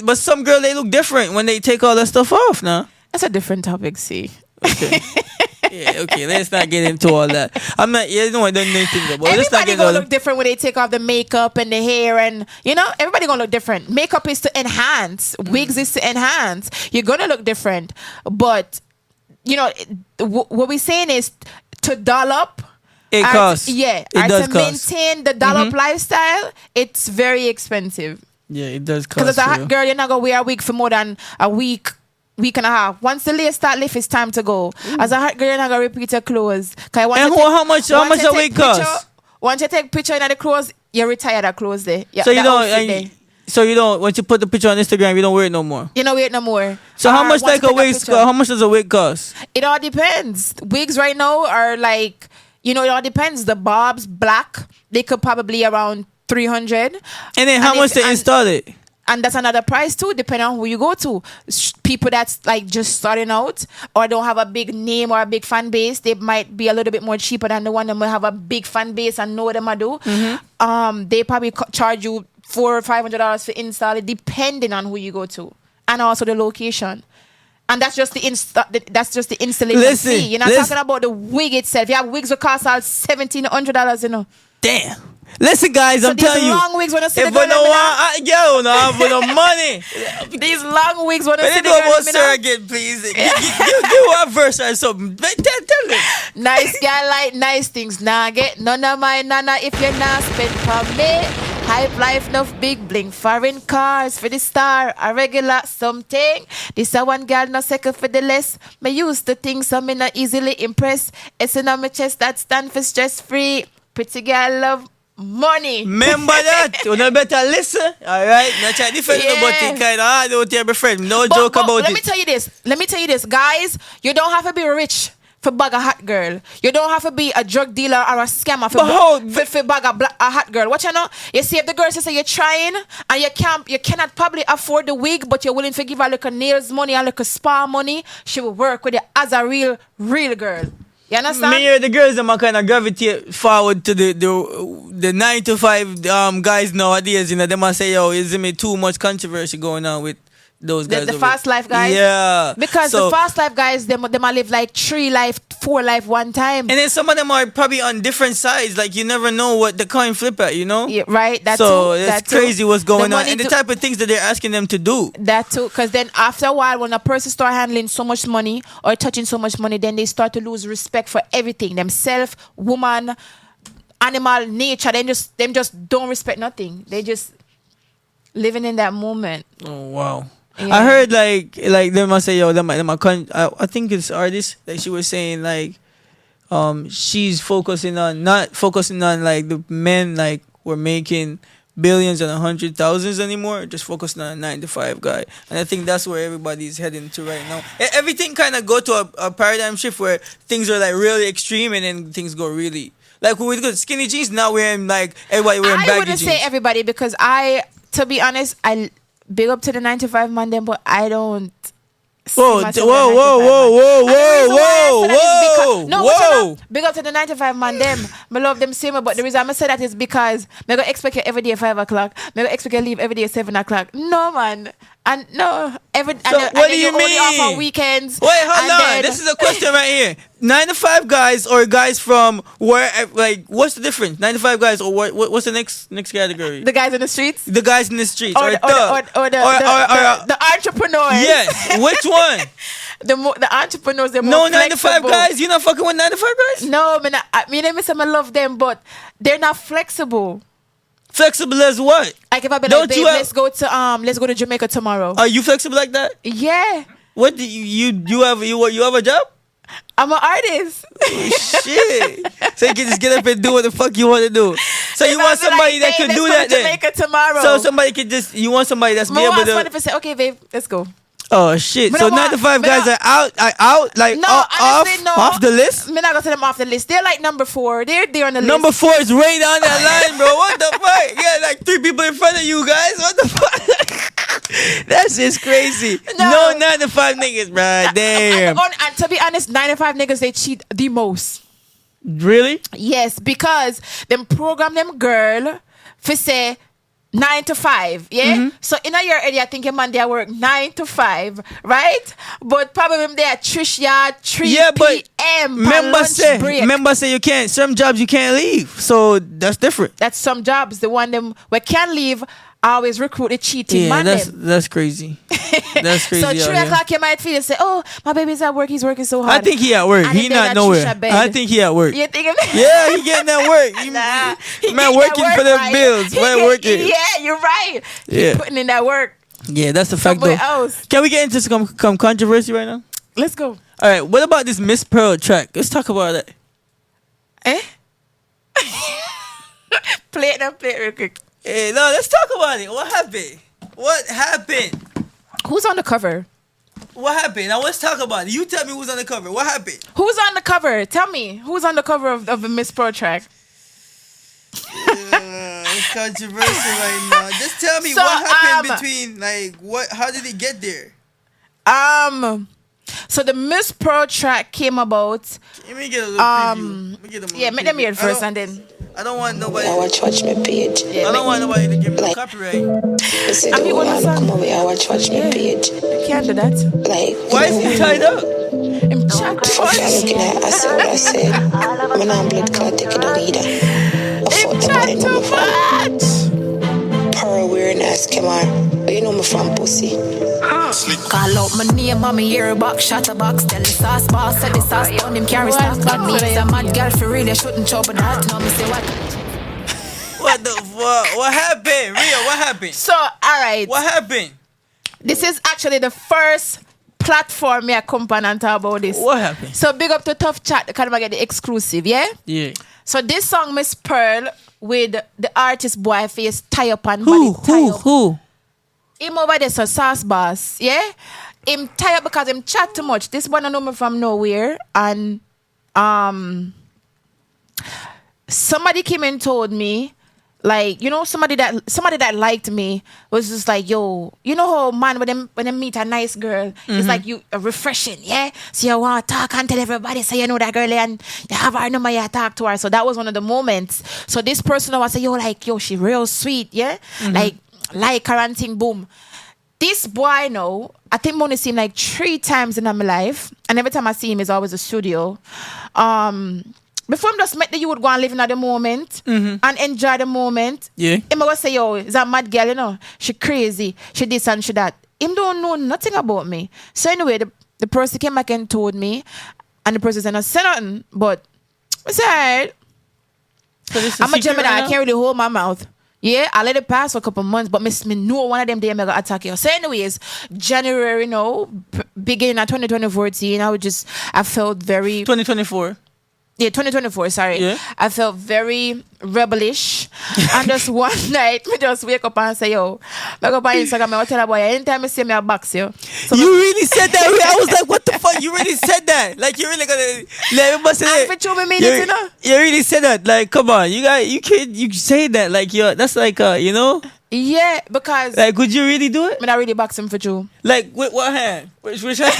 But some girl they look different when they take all that stuff off now. That's a different topic. See. Okay. Yeah, okay, let's not get into all that. I'm not, I don't know anything about. Everybody gonna look different when they take off the makeup and the hair, and everybody gonna look different. Makeup is to enhance, wigs is to enhance. You're gonna look different, but what we're saying is to doll up. It costs. Yeah, it does to cost. maintain the dollop lifestyle. It's very expensive. Yeah, it does cost. Because as a for hot real. girl, you're not gonna wear a wig for more than a week and a half. Once the lace start lift, it's time to go. As a hot girl, you're not gonna repeat your clothes. And how much a wig cost? Once you take picture in the clothes, you retire that clothes there. Yeah, So you that don't. outfit there. So you don't. Once you put the picture on Instagram, you don't wear it no more. You don't wear it no more. So how much once like you a take wig? picture- How much does a wig cost? It all depends. Wigs right now are like, it all depends. The bobs black, they could probably around 300. And then how much to install it? And that's another price too, depending on who you go to. People that's like just starting out or don't have a big name or a big fan base, they might be a little bit more cheaper than the one that might have a big fan base and know what them I do. They probably charge you $400 or $500 for install it, depending on who you go to, and also the location. And that's just the installation Listen, fee. You're not talking about the wig itself. You have wigs that cost all $1,700. Damn. Listen, guys, So I'm telling you. these long wigs when I see If the girl, I don't want, yo, no, for the money. these long wigs when I Let see me the do a girl, more let me know. surrogate, please. Give a verse or something. Tell them. Nice guy like nice things. Nah, get none of my nana if you're not spend for me. Hype life, enough big bling. Foreign cars for the star. A regular something. This a one girl, no second for the less. Me used to think so me not easily impressed. It's in my chest that stand for stress free. Pretty girl love money. Remember that. You know better listen. Alright? Now try different about it kind of hard out here, my friend. No joke about let it. me tell you this, guys. You don't have to be rich for bag a hot girl. You don't have to be a drug dealer or a scammer for bag a hot girl. What you know? You see, if the girl says you're trying and you cannot probably afford the wig, but you're willing to give her like a nails money and like a spa money, she will work with you as a real girl. You understand? Me hear the girls them are kind of gravitate forward to the 9 to 5 guys nowadays. You know, they must say, yo, is it too much controversy going on with those guys? The fast life guys? Yeah. Because So- the fast life guys, they might live like 3 life, 4 life one time. And then some of them are probably on different sides. Like, you never know what the coin flip at, you know? Yeah, right? That So too. it's That too. crazy what's going on. money And the to- type of things that they're asking them to do. That too, because then after a while, when a person start handling so much money or touching so much money, then they start to lose respect for everything. Themself, woman, animal, nature. Them just don't respect nothing. They just living in that moment. Oh, wow. Yeah. I heard like they must say, yo, I think it's artist. Like she was saying like she's not focusing on like the men like we're making billions and 100,000s anymore, just focusing on a 9 to 5 guy. And I think that's where everybody's heading to right now. Everything kind of go to a paradigm shift where things are like really extreme and then things go really like when we go skinny jeans, now wearing like everybody wearing baggy I wouldn't jeans. say everybody because to be honest, I big up to the 9 to 5 man them, but I don't. Whoa, Big up to the 9 to 5 man them. I love them same, but the reason I say that is because I go expect you every day at 5 o'clock. I go expect you leave every day at 7 o'clock. No man, and no what do you only mean? off on weekends. Wait, hold on. then- This is a question right here. 9 to 5 guys or guys from where? Like, what's the difference? 9 to 5 guys or what's the next category? the guys in the streets. The guys in the streets Or the entrepreneurs. Yes. Which one? The entrepreneurs. They're No more 9 to 5 flexible. guys. You not fucking with 9 to 5 guys? No, I love them, but they're not flexible. Flexible as what? Like if I be Don't like, babe, you have- let's go to Jamaica tomorrow. Are you flexible like that? Yeah, What do you have a job? I'm an artist. Shit. So you can just get up and do what the fuck you want to do. So you If I want be somebody like, that babe, can do let's go that to then. Jamaica tomorrow. So somebody can you want somebody that's be able I to. want to say, okay, babe, let's go. Oh shit! Me So no 9 to 5 me guys no- are out, like No, off honestly, no. off the list. I'm not gonna say them off the list. They're like number 4. They're on the Number list. 4 is way down that line, bro. What the fuck? Yeah, like 3 people in front of you guys. What the fuck? That's just crazy. No 9 to 5 niggas, bro. Damn. And to be honest, 9 to 5 niggas they cheat the most. Really? Yes, because them program them girl for say 9 to 5, yeah? Mm-hmm. So in a year already, I think a man they work 9 to 5, right? But probably when they at 3 Yeah, but p.m. for lunch break. Remember say you can't. Some jobs you can't leave. So that's different. That's some jobs. The one them we can leave always recruit the cheating man them. That's crazy. That's crazy. So out 3 here. o'clock you might feel and say, oh, my baby's at work, he's working so hard. I think he at work. And He then not at nowhere. Trisha bed. I think he at work. You think Yeah, he getting that work. He, Nah, he man getting working that for work, them right? bills. Man working. Yeah, you're right. Yeah. He putting in that work. Yeah, that's the fact though. Somewhere else. Can we get into some controversy right now? Let's go. All right. What about this Miss Pearl track? Let's talk about that. Eh? Play it real quick. Hey, no, let's talk about it. What happened? What happened? Who's on the cover? What happened? Now let's talk about it. You tell me who's on the cover. What happened? Who's on the cover? Tell me. Who's on the cover of the Miss Pro track? It's controversial right now. Just tell me So, what happened between, like, what? How did it get there? So the Miss Pro track came about. Let me get a little preview. Let me get a Yeah, make them hear it first and then. I don't want nobody. I watch me page. Yeah, I don't want nobody to give me Like- copyright. I said, Have you oh, got I'll the song? come over here, watch me Yeah. page. You can't do that. Like, Why is he tied up? I'm chat too I'm much. looking at, I said what I said. I'm not blood clot taking a leader. I fuck I'm the chat body too number from much. Pearl weirdness, Kemar. But you know me from pussy. Call out my name on my earbox, shut a box, tell the sauce boss, said the sauce on him carry stock. Got me as a mad girl for real, shouldn't chop it out. No, me say what? What the fuck? What happened? Ria, what happened? So, all right. What happened? This is actually the first platform me I come on and talk about this. What happened? So big up to Tuff Chat, kind of get the exclusive, yeah? Yeah. So this song Miss Pearl with the artist boy face tie up and Who? body tie up. Who? Him over there, so Sauce Boss, yeah? Him tie up because him chat too much. This one I know me from nowhere. And somebody came and told me, like, you know, somebody that liked me was just like, yo, you know how man when them meet a nice girl, it's like you refreshing, yeah? So you want to talk and tell everybody, so you know that girl and you have her number, you talk to her. So that was one of the moments. So this person was say, yo, she real sweet, yeah? Like her and thing, boom. This boy now, I think I only seen him like 3 times in my life. And every time I see him, it's always a studio. Before I just met the youth go and live in at the moment and enjoy the moment. Yeah. Him always say, yo, is a mad girl, you know. She crazy. She this and she that. Him don't know nothing about me. So anyway, the person came back and told me. And the person said, I say nothing. But I said, So this is I'm a secret Gemini. right I now? can't really hold my mouth. Yeah, I let it pass for a couple months, but me know one of them day I'm gonna attack you. So anyways, January, beginning of 2014, I felt very 2024. Yeah, 2024, sorry. Yeah. I felt very rebellish. And just one night, me just wake up and say, yo, I go on Instagram, I tell a boy, anytime I see me, I box you. So You really said that? I was like, what the fuck? You really said that? Like, you really gonna let everybody say And that? for 2 minutes, you know? You really said that? Like, come on, you say that? Like, that's like, you know? Yeah, because Like, could you really do it? I not really box him for you. Like, with what hand? Which hand?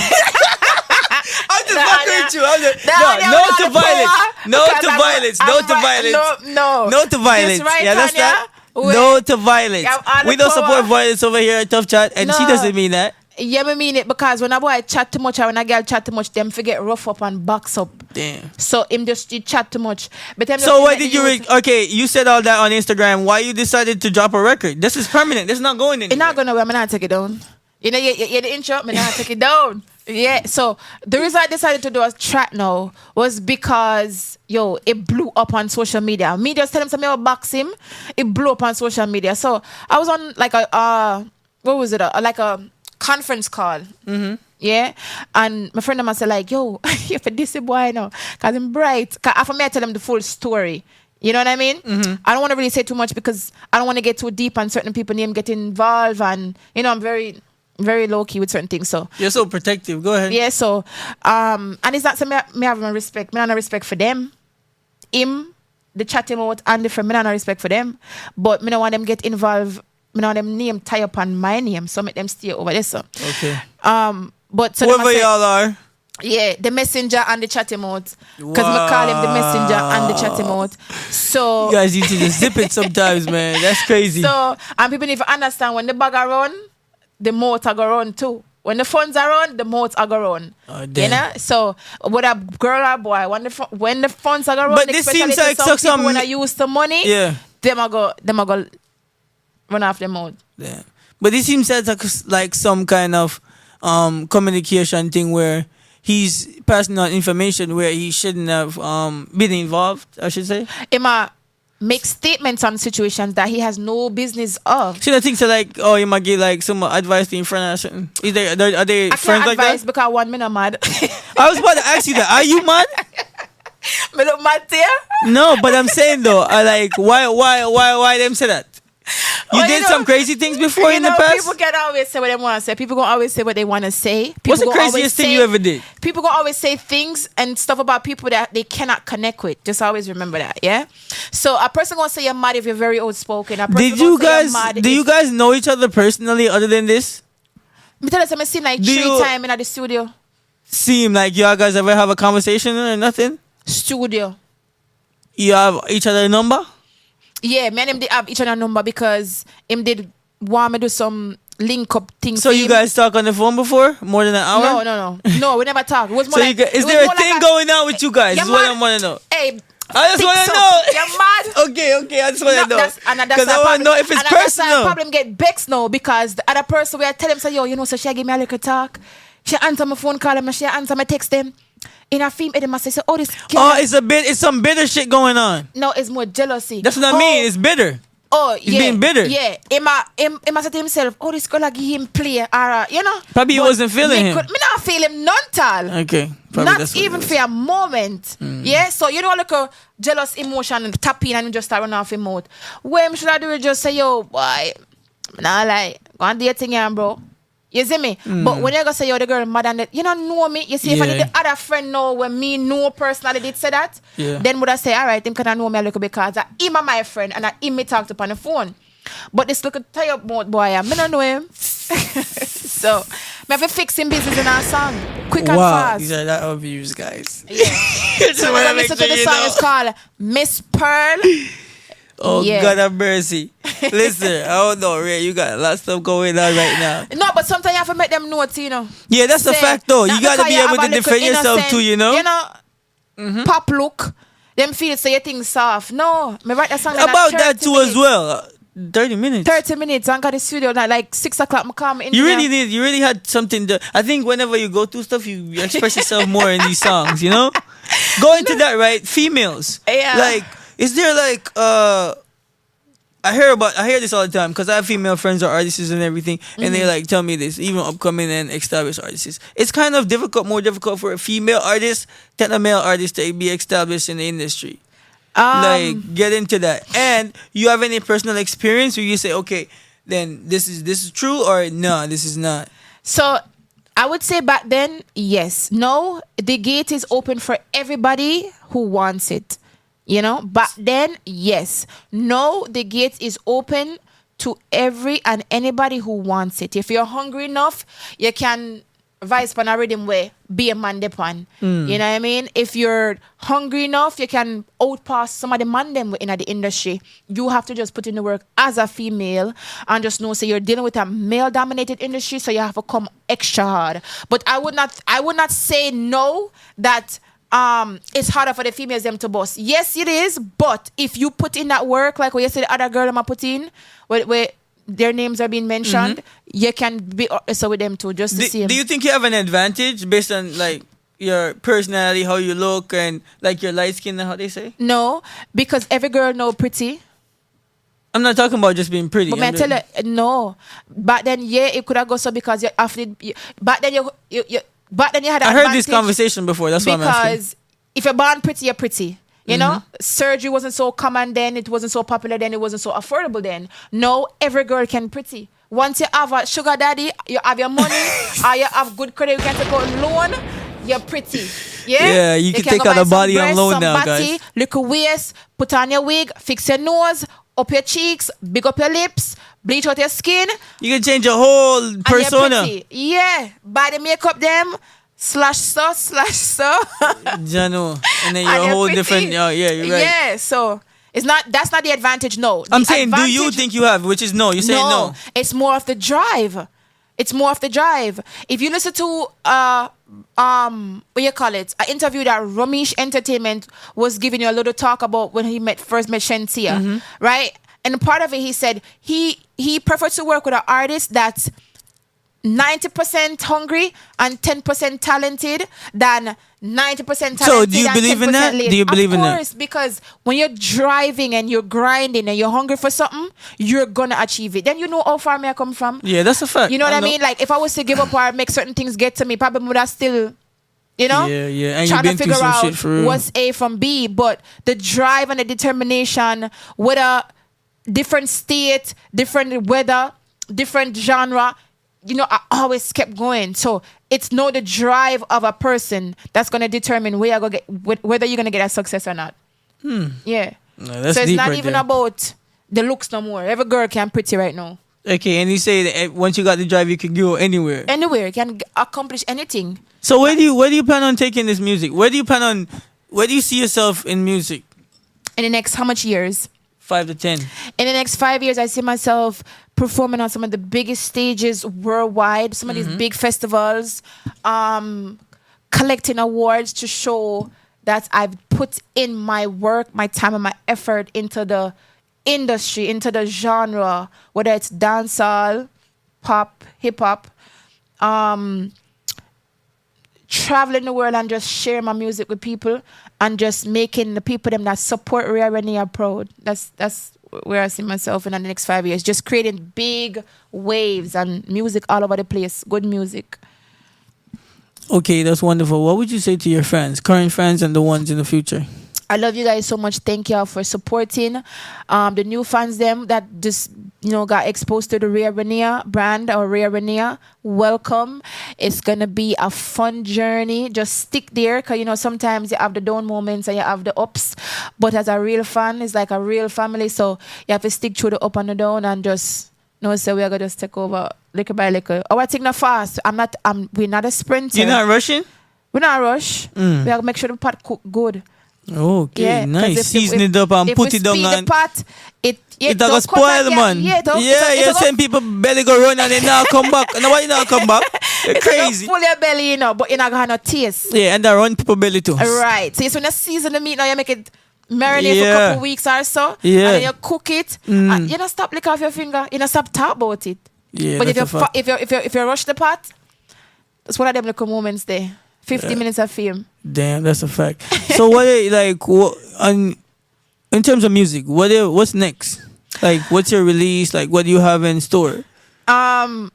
I'm just Nah, fucking nah. with you. I'm just, Nah, no nah, to nah, violence. nah, No because to I'm- violence. No to violence. No. No to violence. This right, Yeah, that's Tanya? that. Wait. No to violence. I'm on We the don't support power. violence over here at Tuff Chat, and she No. doesn't mean that. Yeah, I mean it because when a boy chat too much or when a girl chat too much, them forget rough up and box up. Damn. So him just he chat too much. But him So just why let did the you? youth- Okay, you said all that on Instagram. Why you decided to drop a record? This is permanent. This is not going anywhere. It's not gonna I'm not take it down. You know, you the intro, I'm not take it down. Yeah. So the reason I decided to do a track now was because it blew up on social media. Me just tell him something about box him. It blew up on social media. So I was on like a what was it? Like a conference call. Yeah, and my friend of mine said like, yo, you for this boy now, cause I'm bright. Cause after me, I tell him the full story. You know what I mean? I don't want to really say too much because I don't want to get too deep and certain people name get involved, and I'm very, very low key with certain things. So You're so protective. Go ahead. yeah, so and it's not something me have no respect. Me have no respect for them, him, the chat him out, and the friend. Me have no respect for them, but me don't want them get involved. Me don't want them name tie up on my name, so make them stay over there. So Okay. but so them Whoever I say- y'all are. yeah, the messenger and the chat emote. Because I call him the messenger and the chat emote. So, You guys need to just zip it sometimes, man. That's crazy. and people need to understand when the bag are run, the moat are go run too. When the funds are run, the moat are go run. Oh, You damn. know? So, whether girl or boy, when the funds are go run, But this especially seems to like some some- people when I use the money, Yeah. them are go run off the mode. Yeah. But it seems like some kind of communication thing where he's passing on information where he shouldn't have been involved, I should say. Emma make statements on situations that he has no business of. Should I think so like, oh, you might give like some advice to your friend or something? Are they I friends can't like advise that? because one minute mad. I was about to ask you that. Are you mad? Me look mad there. No, but I'm saying though, I like why them say that? You Well, did know, some crazy things before in the past? People can always say what they want to say. People gonna always say what they want to say. People What's the gonna always craziest thing say- you ever did? People gonna always say things and stuff about people that they cannot connect with. Just always remember that, yeah? So a person gonna say you're mad if you're very outspoken. A person Did you gonna say you're guys mad do you if- guys know each other personally other than this? Me tell you something, I seen like Do 3 you- times in the studio. Seem like y'all guys ever have a conversation or nothing? Studio. You have each other number? Yeah, me and him did have each other number because him did want me do some link up things. So you guys talk on the phone before? More than an hour? No, we never talk. It was more So like, is there a thing going on with you guys? You're Is what mad. I want to know. Hey, I just think want to so. know. You're mad. Okay, I just want to know. That's Because I want to know if it's That's why personal. problem get vexed now because the other person where I tell him say, yo, you know, so she give me a little talk. She answer my phone call and she answer my text them. In a film, it must say, oh, this girl. Oh, it's some bitter shit going on. No, it's more jealousy. That's what I mean. It's bitter. Oh, He's yeah. being bitter. Yeah. He must say to himself, oh, this girl give him play. Or, you know. Probably he But wasn't feeling him. Me not feel him none tal. Okay. Probably Not that's what even it for a moment. Yeah, so you know, like a jealous emotion and tap in and you just start running off your mouth. When should I do it? Just say, yo, boy, nah, like, go on dating him, bro. You see me? But when you go say, yo, the girl mad and that, you don't know me. You see, if I did the other friend know when me know personally did say that, then would I say, all right, him can I know me a little bit because him my friend and him me talked up on the phone. But this little tie up mouth boy, I don't know him. So, me have to fix him business in our song. Quick and fast. These are not our views, guys. Yeah. Just So wanna when I make listen to sure the you song, know. it's called Miss Pearl. Oh, Yeah. God have mercy. Listen, I don't know, Ray. You got a lot of stuff going on right now. No, but sometimes you have to make them know it, you know. Yeah, that's a Say, fact, though. You not got to because be you able have to a little defend yourself, innocent, too, you know? You know, pop look. Them feel say your thing soft. No, me write that song in About 30 that, too, minutes. as well. 30 minutes. 30 minutes. I got the studio like 6 o'clock. I come in You there. really had something to. I think whenever you go through stuff, you express yourself more in these songs, you know? Going to that, right? Females. Yeah. Like, is there like, I hear this all the time because I have female friends or artists and everything, and they like tell me this, even upcoming and established artists. It's kind of more difficult for a female artist than a male artist to be established in the industry. Like, get into that. And you have any personal experience where you say, okay, then this is true, or no, this is not? So I would say back then, yes. No, the gate is open for everybody who wants it. You know, back then, yes. No, the gate is open to every and anybody who wants it. If you're hungry enough, you can vice pan a rhythm way, be a man depan. You know what I mean? If you're hungry enough, you can outpass some of the man them in the industry. You have to just put in the work as a female and just know, so you're dealing with a male dominated industry, so you have to come extra hard. But I would not say no that it's harder for the females them to boss. Yes, it is, but if you put in that work, like what you said the other girl I'm put in, where their names are being mentioned, you can be so with them too, just to see them. Do you think you have an advantage based on like your personality, how you look, and like your light skin, how they say? No, because every girl know pretty. I'm not talking about just being pretty. But I tell you, no. Back then, yeah, it could have gone so because you after back then you back then you had. I heard this advantage conversation before. That's why I'm asking. because if you're born pretty, you're pretty. You know, surgery wasn't so common then. It wasn't so popular then. It wasn't so affordable then. No, every girl can pretty. Once you have a sugar daddy, you have your money, or you have good credit, you can take out loan. You're pretty. Yeah. Yeah, you can take go out buy a body some on breasts, loan some now, body, guys. little waist, put on your wig, fix your nose, up your cheeks, big up your lips, bleach out your skin. You can change your whole And persona. you're pretty. Yeah. Buy the makeup them. Slash so. Jano. And then And you're a you're whole pretty. different. Yeah, you're right. Yeah, so that's not the advantage. No, I'm The saying, do you advantage- think you have? Which is no. You're saying no. It's more of the drive. It's more of the drive. If you listen to what you call it, an interview that Ramesh Entertainment was giving you a little talk about when he first met Shensia, right? And part of it, he said he prefers to work with an artist that 90% hungry and 10% talented than 90% talented. So do you and believe in 10% that? lazy. Do you believe in that? Of course, because when you're driving and you're grinding and you're hungry for something, you're gonna achieve it. Then you know how far may I come from. Yeah, that's a fact. You know what I mean? Like if I was to give up or make certain things get to me, probably would have still, you know, Yeah. And you've trying to been through figure some out shit for real. what's A from B. But the drive and the determination, whether different state, different weather, different genre, you know, I always kept going. So it's not the drive of a person that's gonna determine where I go get whether you're gonna get a success or not. Yeah. No, that's So it's deep not right even there. about the looks no more. Every girl can pretty right now. Okay, and you say that once you got the drive, you can go anywhere. Anywhere, you can accomplish anything. So where do you plan on taking this music? Where do you see yourself in music? In the next how much years? 5 to 10. In the next 5 years, I see myself performing on some of the biggest stages worldwide, some of these big festivals, collecting awards to show that I've put in my work, my time, and my effort into the industry, into the genre, whether it's dancehall, pop, hip hop, traveling the world and just share my music with people and just making the people them that support Ria Rania proud. That's where I see myself in the next 5 years. Just creating big waves and music all over the place. Good music. Okay, that's wonderful. What would you say to your fans, current fans and the ones in the future? I love you guys so much. Thank y'all for supporting the new fans them that just got exposed to the Ria Rania brand or Ria Rania. Welcome. It's gonna be a fun journey. Just stick there, cause sometimes you have the down moments and you have the ups. But as a real fan, it's like a real family. So you have to stick through the up and the down and just so we are gonna just take over little by little. Our thing not fast. We're not a sprinter. You're not rushing? We're not rush. We have to make sure the pot cook good. Okay, Yeah, 'cause nice. Season it up and if put we it down speed and the pot, it don't spoil, man. Yeah, send people belly go run and they now come back. And why you not come back? It's crazy. Full your belly, but you're not gonna have no taste. Yeah, and they run people belly too. Right. So when you season the meat now, you make it marinate for a couple weeks or so. Yeah. And then you cook it. And you don't stop lick off your finger. You don't stop talk about it. Yeah, but that's a fact. if you rush the pot, it's one of them little moments there. 50 minutes of fame. Damn, that's a fact. So in terms of music, what's next? Like, what's your release? Like, what do you have in store?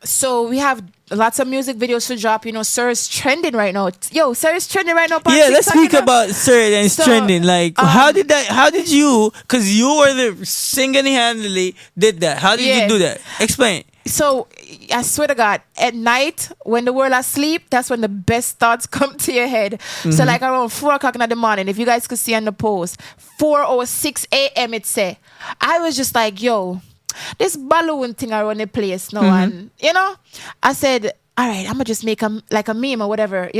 So we have lots of music videos to drop. Sir is trending right now. Sir is trending right now. Yeah, let's speak about Sir and it's trending. Like, how did you, because you were the single-handedly did that. How did you do that? Explain. So, I swear to God, at night, when the world asleep, that's when the best thoughts come to your head. So, like around 4 o'clock in the morning, if you guys could see on the post, 4:06 a.m. it say, I was just like, this balloon thing around the place now. And, I said, all right, I'm going to just make a meme or whatever,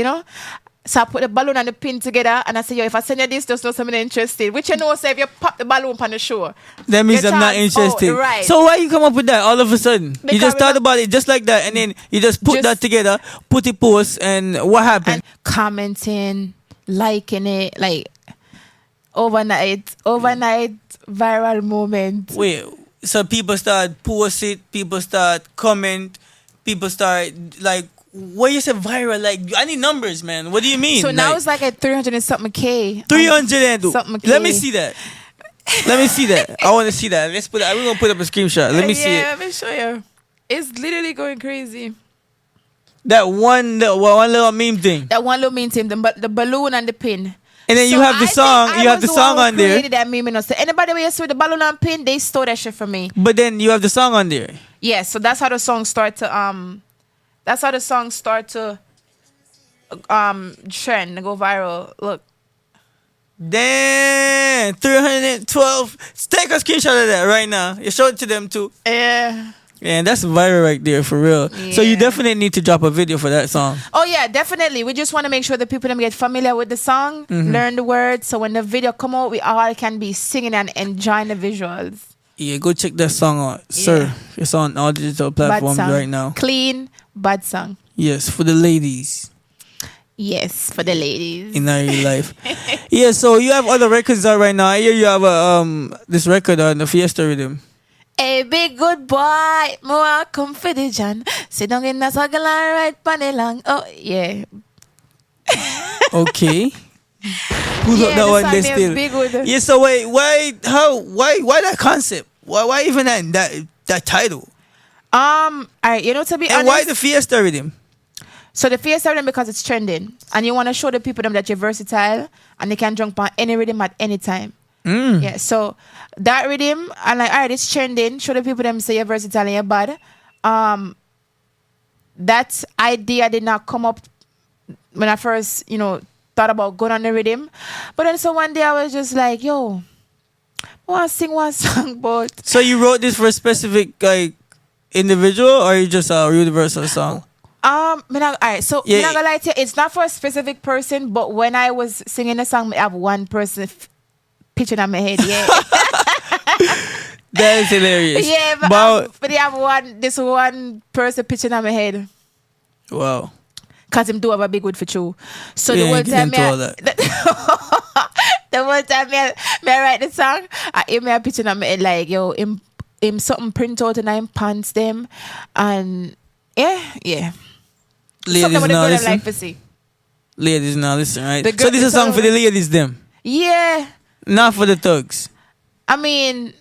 So I put the balloon and the pin together and I said, if I send you this, just know something interested. Which say if you pop the balloon on the show. That means I'm not interested. Right. So why you come up with that all of a sudden? Because you just thought about it just like that and then you just put that together, put it post, and what happened? And commenting, liking it, like overnight viral moment. Wait, so people start post it, people start comment, people start like, what you say viral? Like, I need numbers, man. What do you mean? So now it's like at 300 and something K. 300 and something K. Let me see that. I want to see that. Let's put. We're gonna put up a screenshot. Let me see it. Yeah, let me show you. It's literally going crazy. That one little meme thing. That one little meme thing, the balloon and the pin. And then you have the song. You have the song on there. Created that meme, So anybody where you see the balloon and pin, they stole that shit from me. But then you have the song on there. Yeah, so that's how the song start to trend and go viral. Look. Damn, 312. Take a screenshot of that right now. You show it to them too. Yeah. Yeah, that's viral right there for real. So you definitely need to drop a video for that song. Oh yeah, definitely. We just want to make sure that people them get familiar with the song, learn the words, so when the video come out, we all can be singing and enjoying the visuals. Yeah, go check that song out, Sir. It's on all digital platforms right now. Clean, bad song. Yes, for the ladies. Yes, for the ladies. In our real life. Yeah, so you have other records out right now. I hear you have this record on the Fiesta Rhythm. Hey, big good boy, more come for the John. Sit down in the circle and ride panny long. Oh, yeah. Okay. Who got that one there still? Yeah, so wait, why that concept? Why even that title? Alright, you know, to be and honest. why the Fiesta rhythm? So the Fiesta rhythm because it's trending. And you want to show the people them that you're versatile and they can jump on any rhythm at any time. Yeah, so that rhythm, and like, alright, it's trending. Show the people them say you're versatile and you're bad. That idea did not come up when I first, thought about going on the rhythm. But then so one day I was just like, yo, I want to sing one song, but... So you wrote this for a specific, like, individual, or you just a universal song? Alright, so I'm not gonna lie to you, it's not for a specific person, but when I was singing the song, I have one person picturing on my head, yeah. That is hilarious. Yeah, but I have this one person picturing on my head. Wow. Cause him do have a big wood for you. So yeah, the one time the one time I write the song, I hear me a picture on my head like, yo, him something print out and I'm pants them, and yeah. Ladies now listen. Like to see. Ladies now listen, right? So this is a song for the ladies them. Yeah. Not for the thugs. I mean,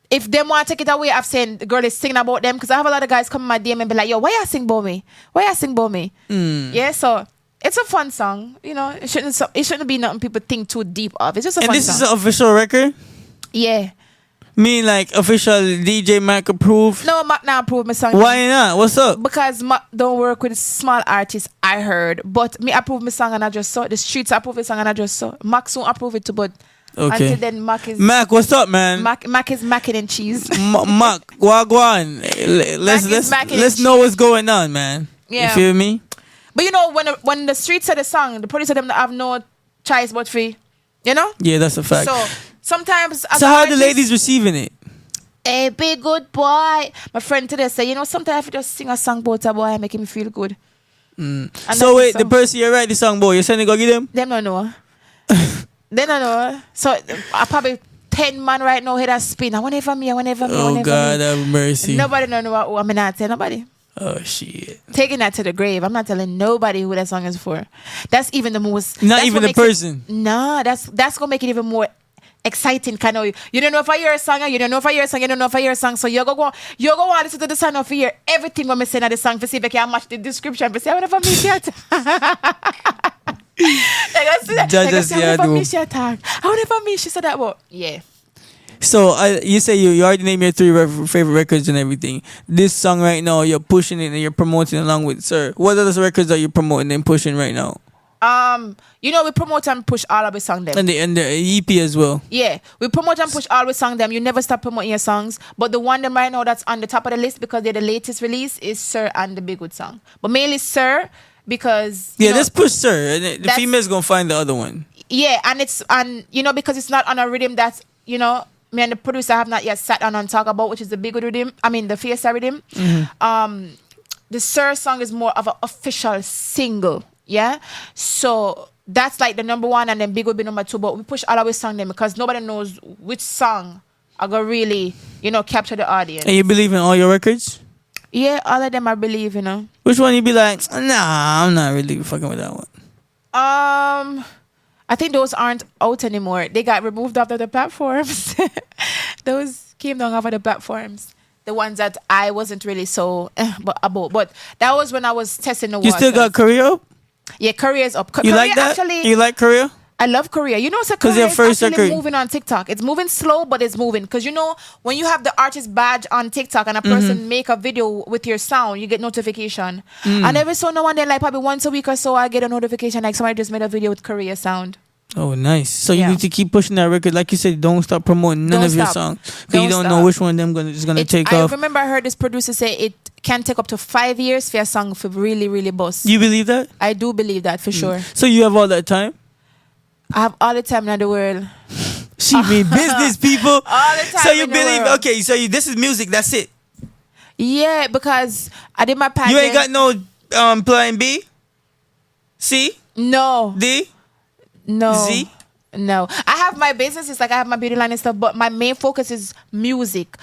if them want to take it away, I've seen the girl is singing about them, because I have a lot of guys come in my DM and be like, yo, why you sing about me? Why you sing about me? Yeah, so it's a fun song. It shouldn't be nothing people think too deep of. It's just a fun song. And this is an official record? Yeah. Mean like official DJ Mac approved? No, Mac not approve my song. Why not? What's up? Because Mac don't work with small artists, I heard. But me approve my song and I just saw it. The streets approve the song and I just saw it. Mac soon approve it too, but okay. Until then, Mac, what's up, man? Mac is macking and cheese. Mac, wagwan. Let's know what's going on, man. Yeah. You feel me? But when the streets say the song, the producer them have no choice but free. Yeah, that's a fact. So sometimes. So how are the ladies receiving it? Hey, big good boy. My friend today say, sometimes if you just sing a song about a boy, I make him feel good. So wait, the person you write the song about, you sending go get them? Them don't know. They don't know. So I probably 10 man right now head a spin. I want it for me. Oh God, have mercy. Nobody don't know what I'm not telling nobody. Oh shit. Taking that to the grave. I'm not telling nobody who that song is for. That's even the most. Not even the person. That's gonna make it even more exciting. Kind of. You don't know if I hear a song. You don't know if I hear a song. You don't know if I hear a song. So you're go want to listen to the song of hear everything when me say at the song for see if I can match the description. For see I want to meet that. I want me. She said that, but yeah. So you say you already named your 3 favorite records and everything. This song right now, you're pushing it and you're promoting along with Sir. What are those records that you're promoting and pushing right now? We promote and push all of the songs them. And the EP as well. Yeah, we promote and push all the songs them. You never stop promoting your songs. But the one them right now that's on the top of the list because they're the latest release is Sir and the Big Good song. But mainly Sir. Because let's push Sir, and the female's gonna find the other one. Yeah, and because it's not on a rhythm that's me and the producer have not yet sat down and talk about, which is the Big Good rhythm. I mean the Fiesta rhythm. Mm-hmm. The Sir song is more of an official single. Yeah, so that's like the number 1, and then Big Good be number 2. But we push all our song them because nobody knows which song are gonna really capture the audience. And you believe in all your records? Yeah, all of them I believe, Which one you be like, nah, I'm not really fucking with that one? I think those aren't out anymore. They got removed off of the platforms. Those came down off of the platforms. The ones that I wasn't really so about. But that was when I was testing the waters. You still got Korea up? Yeah, Korea's up. You like that? You like Korea? I love Korea. So Korea is actually moving on TikTok. It's moving slow, but it's moving. Because when you have the artist badge on TikTok and a person make a video with your sound, you get notification. And every so now and then, like probably once a week or so, I get a notification like somebody just made a video with Korea sound. Oh, nice. So you need to keep pushing that record. Like you said, don't stop promoting none of your songs. Because you don't know which one of them is going to take off. I remember I heard this producer say it can take up to 5 years for a song to really, really bust. You believe that? I do believe that for sure. So you have all that time? I have all the time in the world. She mean business, people. All the time. So you believe, okay, so this is music, that's it? Yeah, because I did my pageant. You ain't got no plan B? C? No. D? No. Z? No. I have my business, it's like I have my beauty line and stuff, but my main focus is music.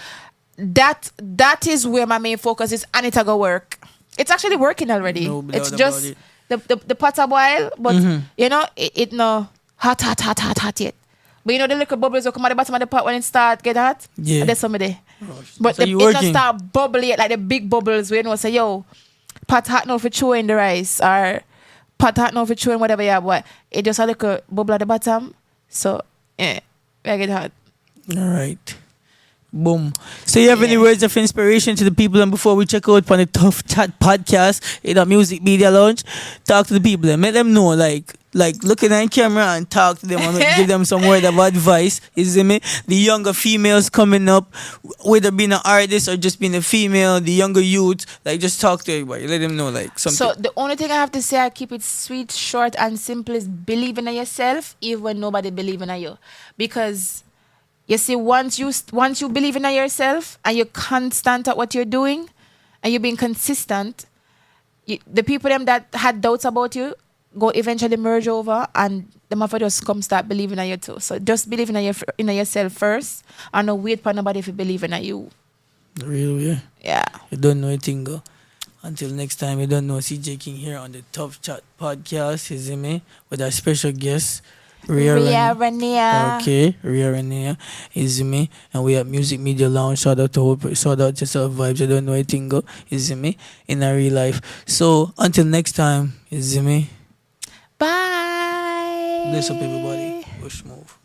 that is where my main focus is, and it's go work. It's actually working already. No doubt It's about just it. the pot are boil, but you know it no hot yet. But you know the little bubbles will come at the bottom of the pot when it start get hot. Yeah. And there's some of there. But So it you don't working? start bubbling like the big bubbles where you know say yo, pot hot now for chewing the rice or pot hot now for chewing whatever you have. But it just a little bubble at the bottom. So yeah, I get hot. All right. Boom. So you have any words of inspiration to the people, and before we check out on the Tuff Chat Podcast in our Music Media Lounge, talk to the people and let them know, like looking at camera and talk to them and give them some word of advice. You see me? The younger females coming up, whether being an artist or just being a female, the younger youth, like just talk to everybody. Let them know like something. So the only thing I have to say, I keep it sweet, short, and simple, is believe in yourself, even when nobody believe in you. Because you see, once you believe in yourself and you're constant at what you're doing and you're being consistent, the people them that had doubts about you go eventually merge over, and them have to just come start believing in you too. So just believe in yourself first, and don't wait for nobody to believe in you. Real, yeah. Yeah. You don't know anything, go. Until next time, you don't know CJ King here on the Tuff Chat Podcast, you see me, with our special guest, Ria Rania. Okay, Ria Rania, is me, and we at Music Media Lounge. Shout out to yourself vibes. You don't know anything, go. Is me in our real life. So until next time, is me. Bye. Bless up everybody. Push move.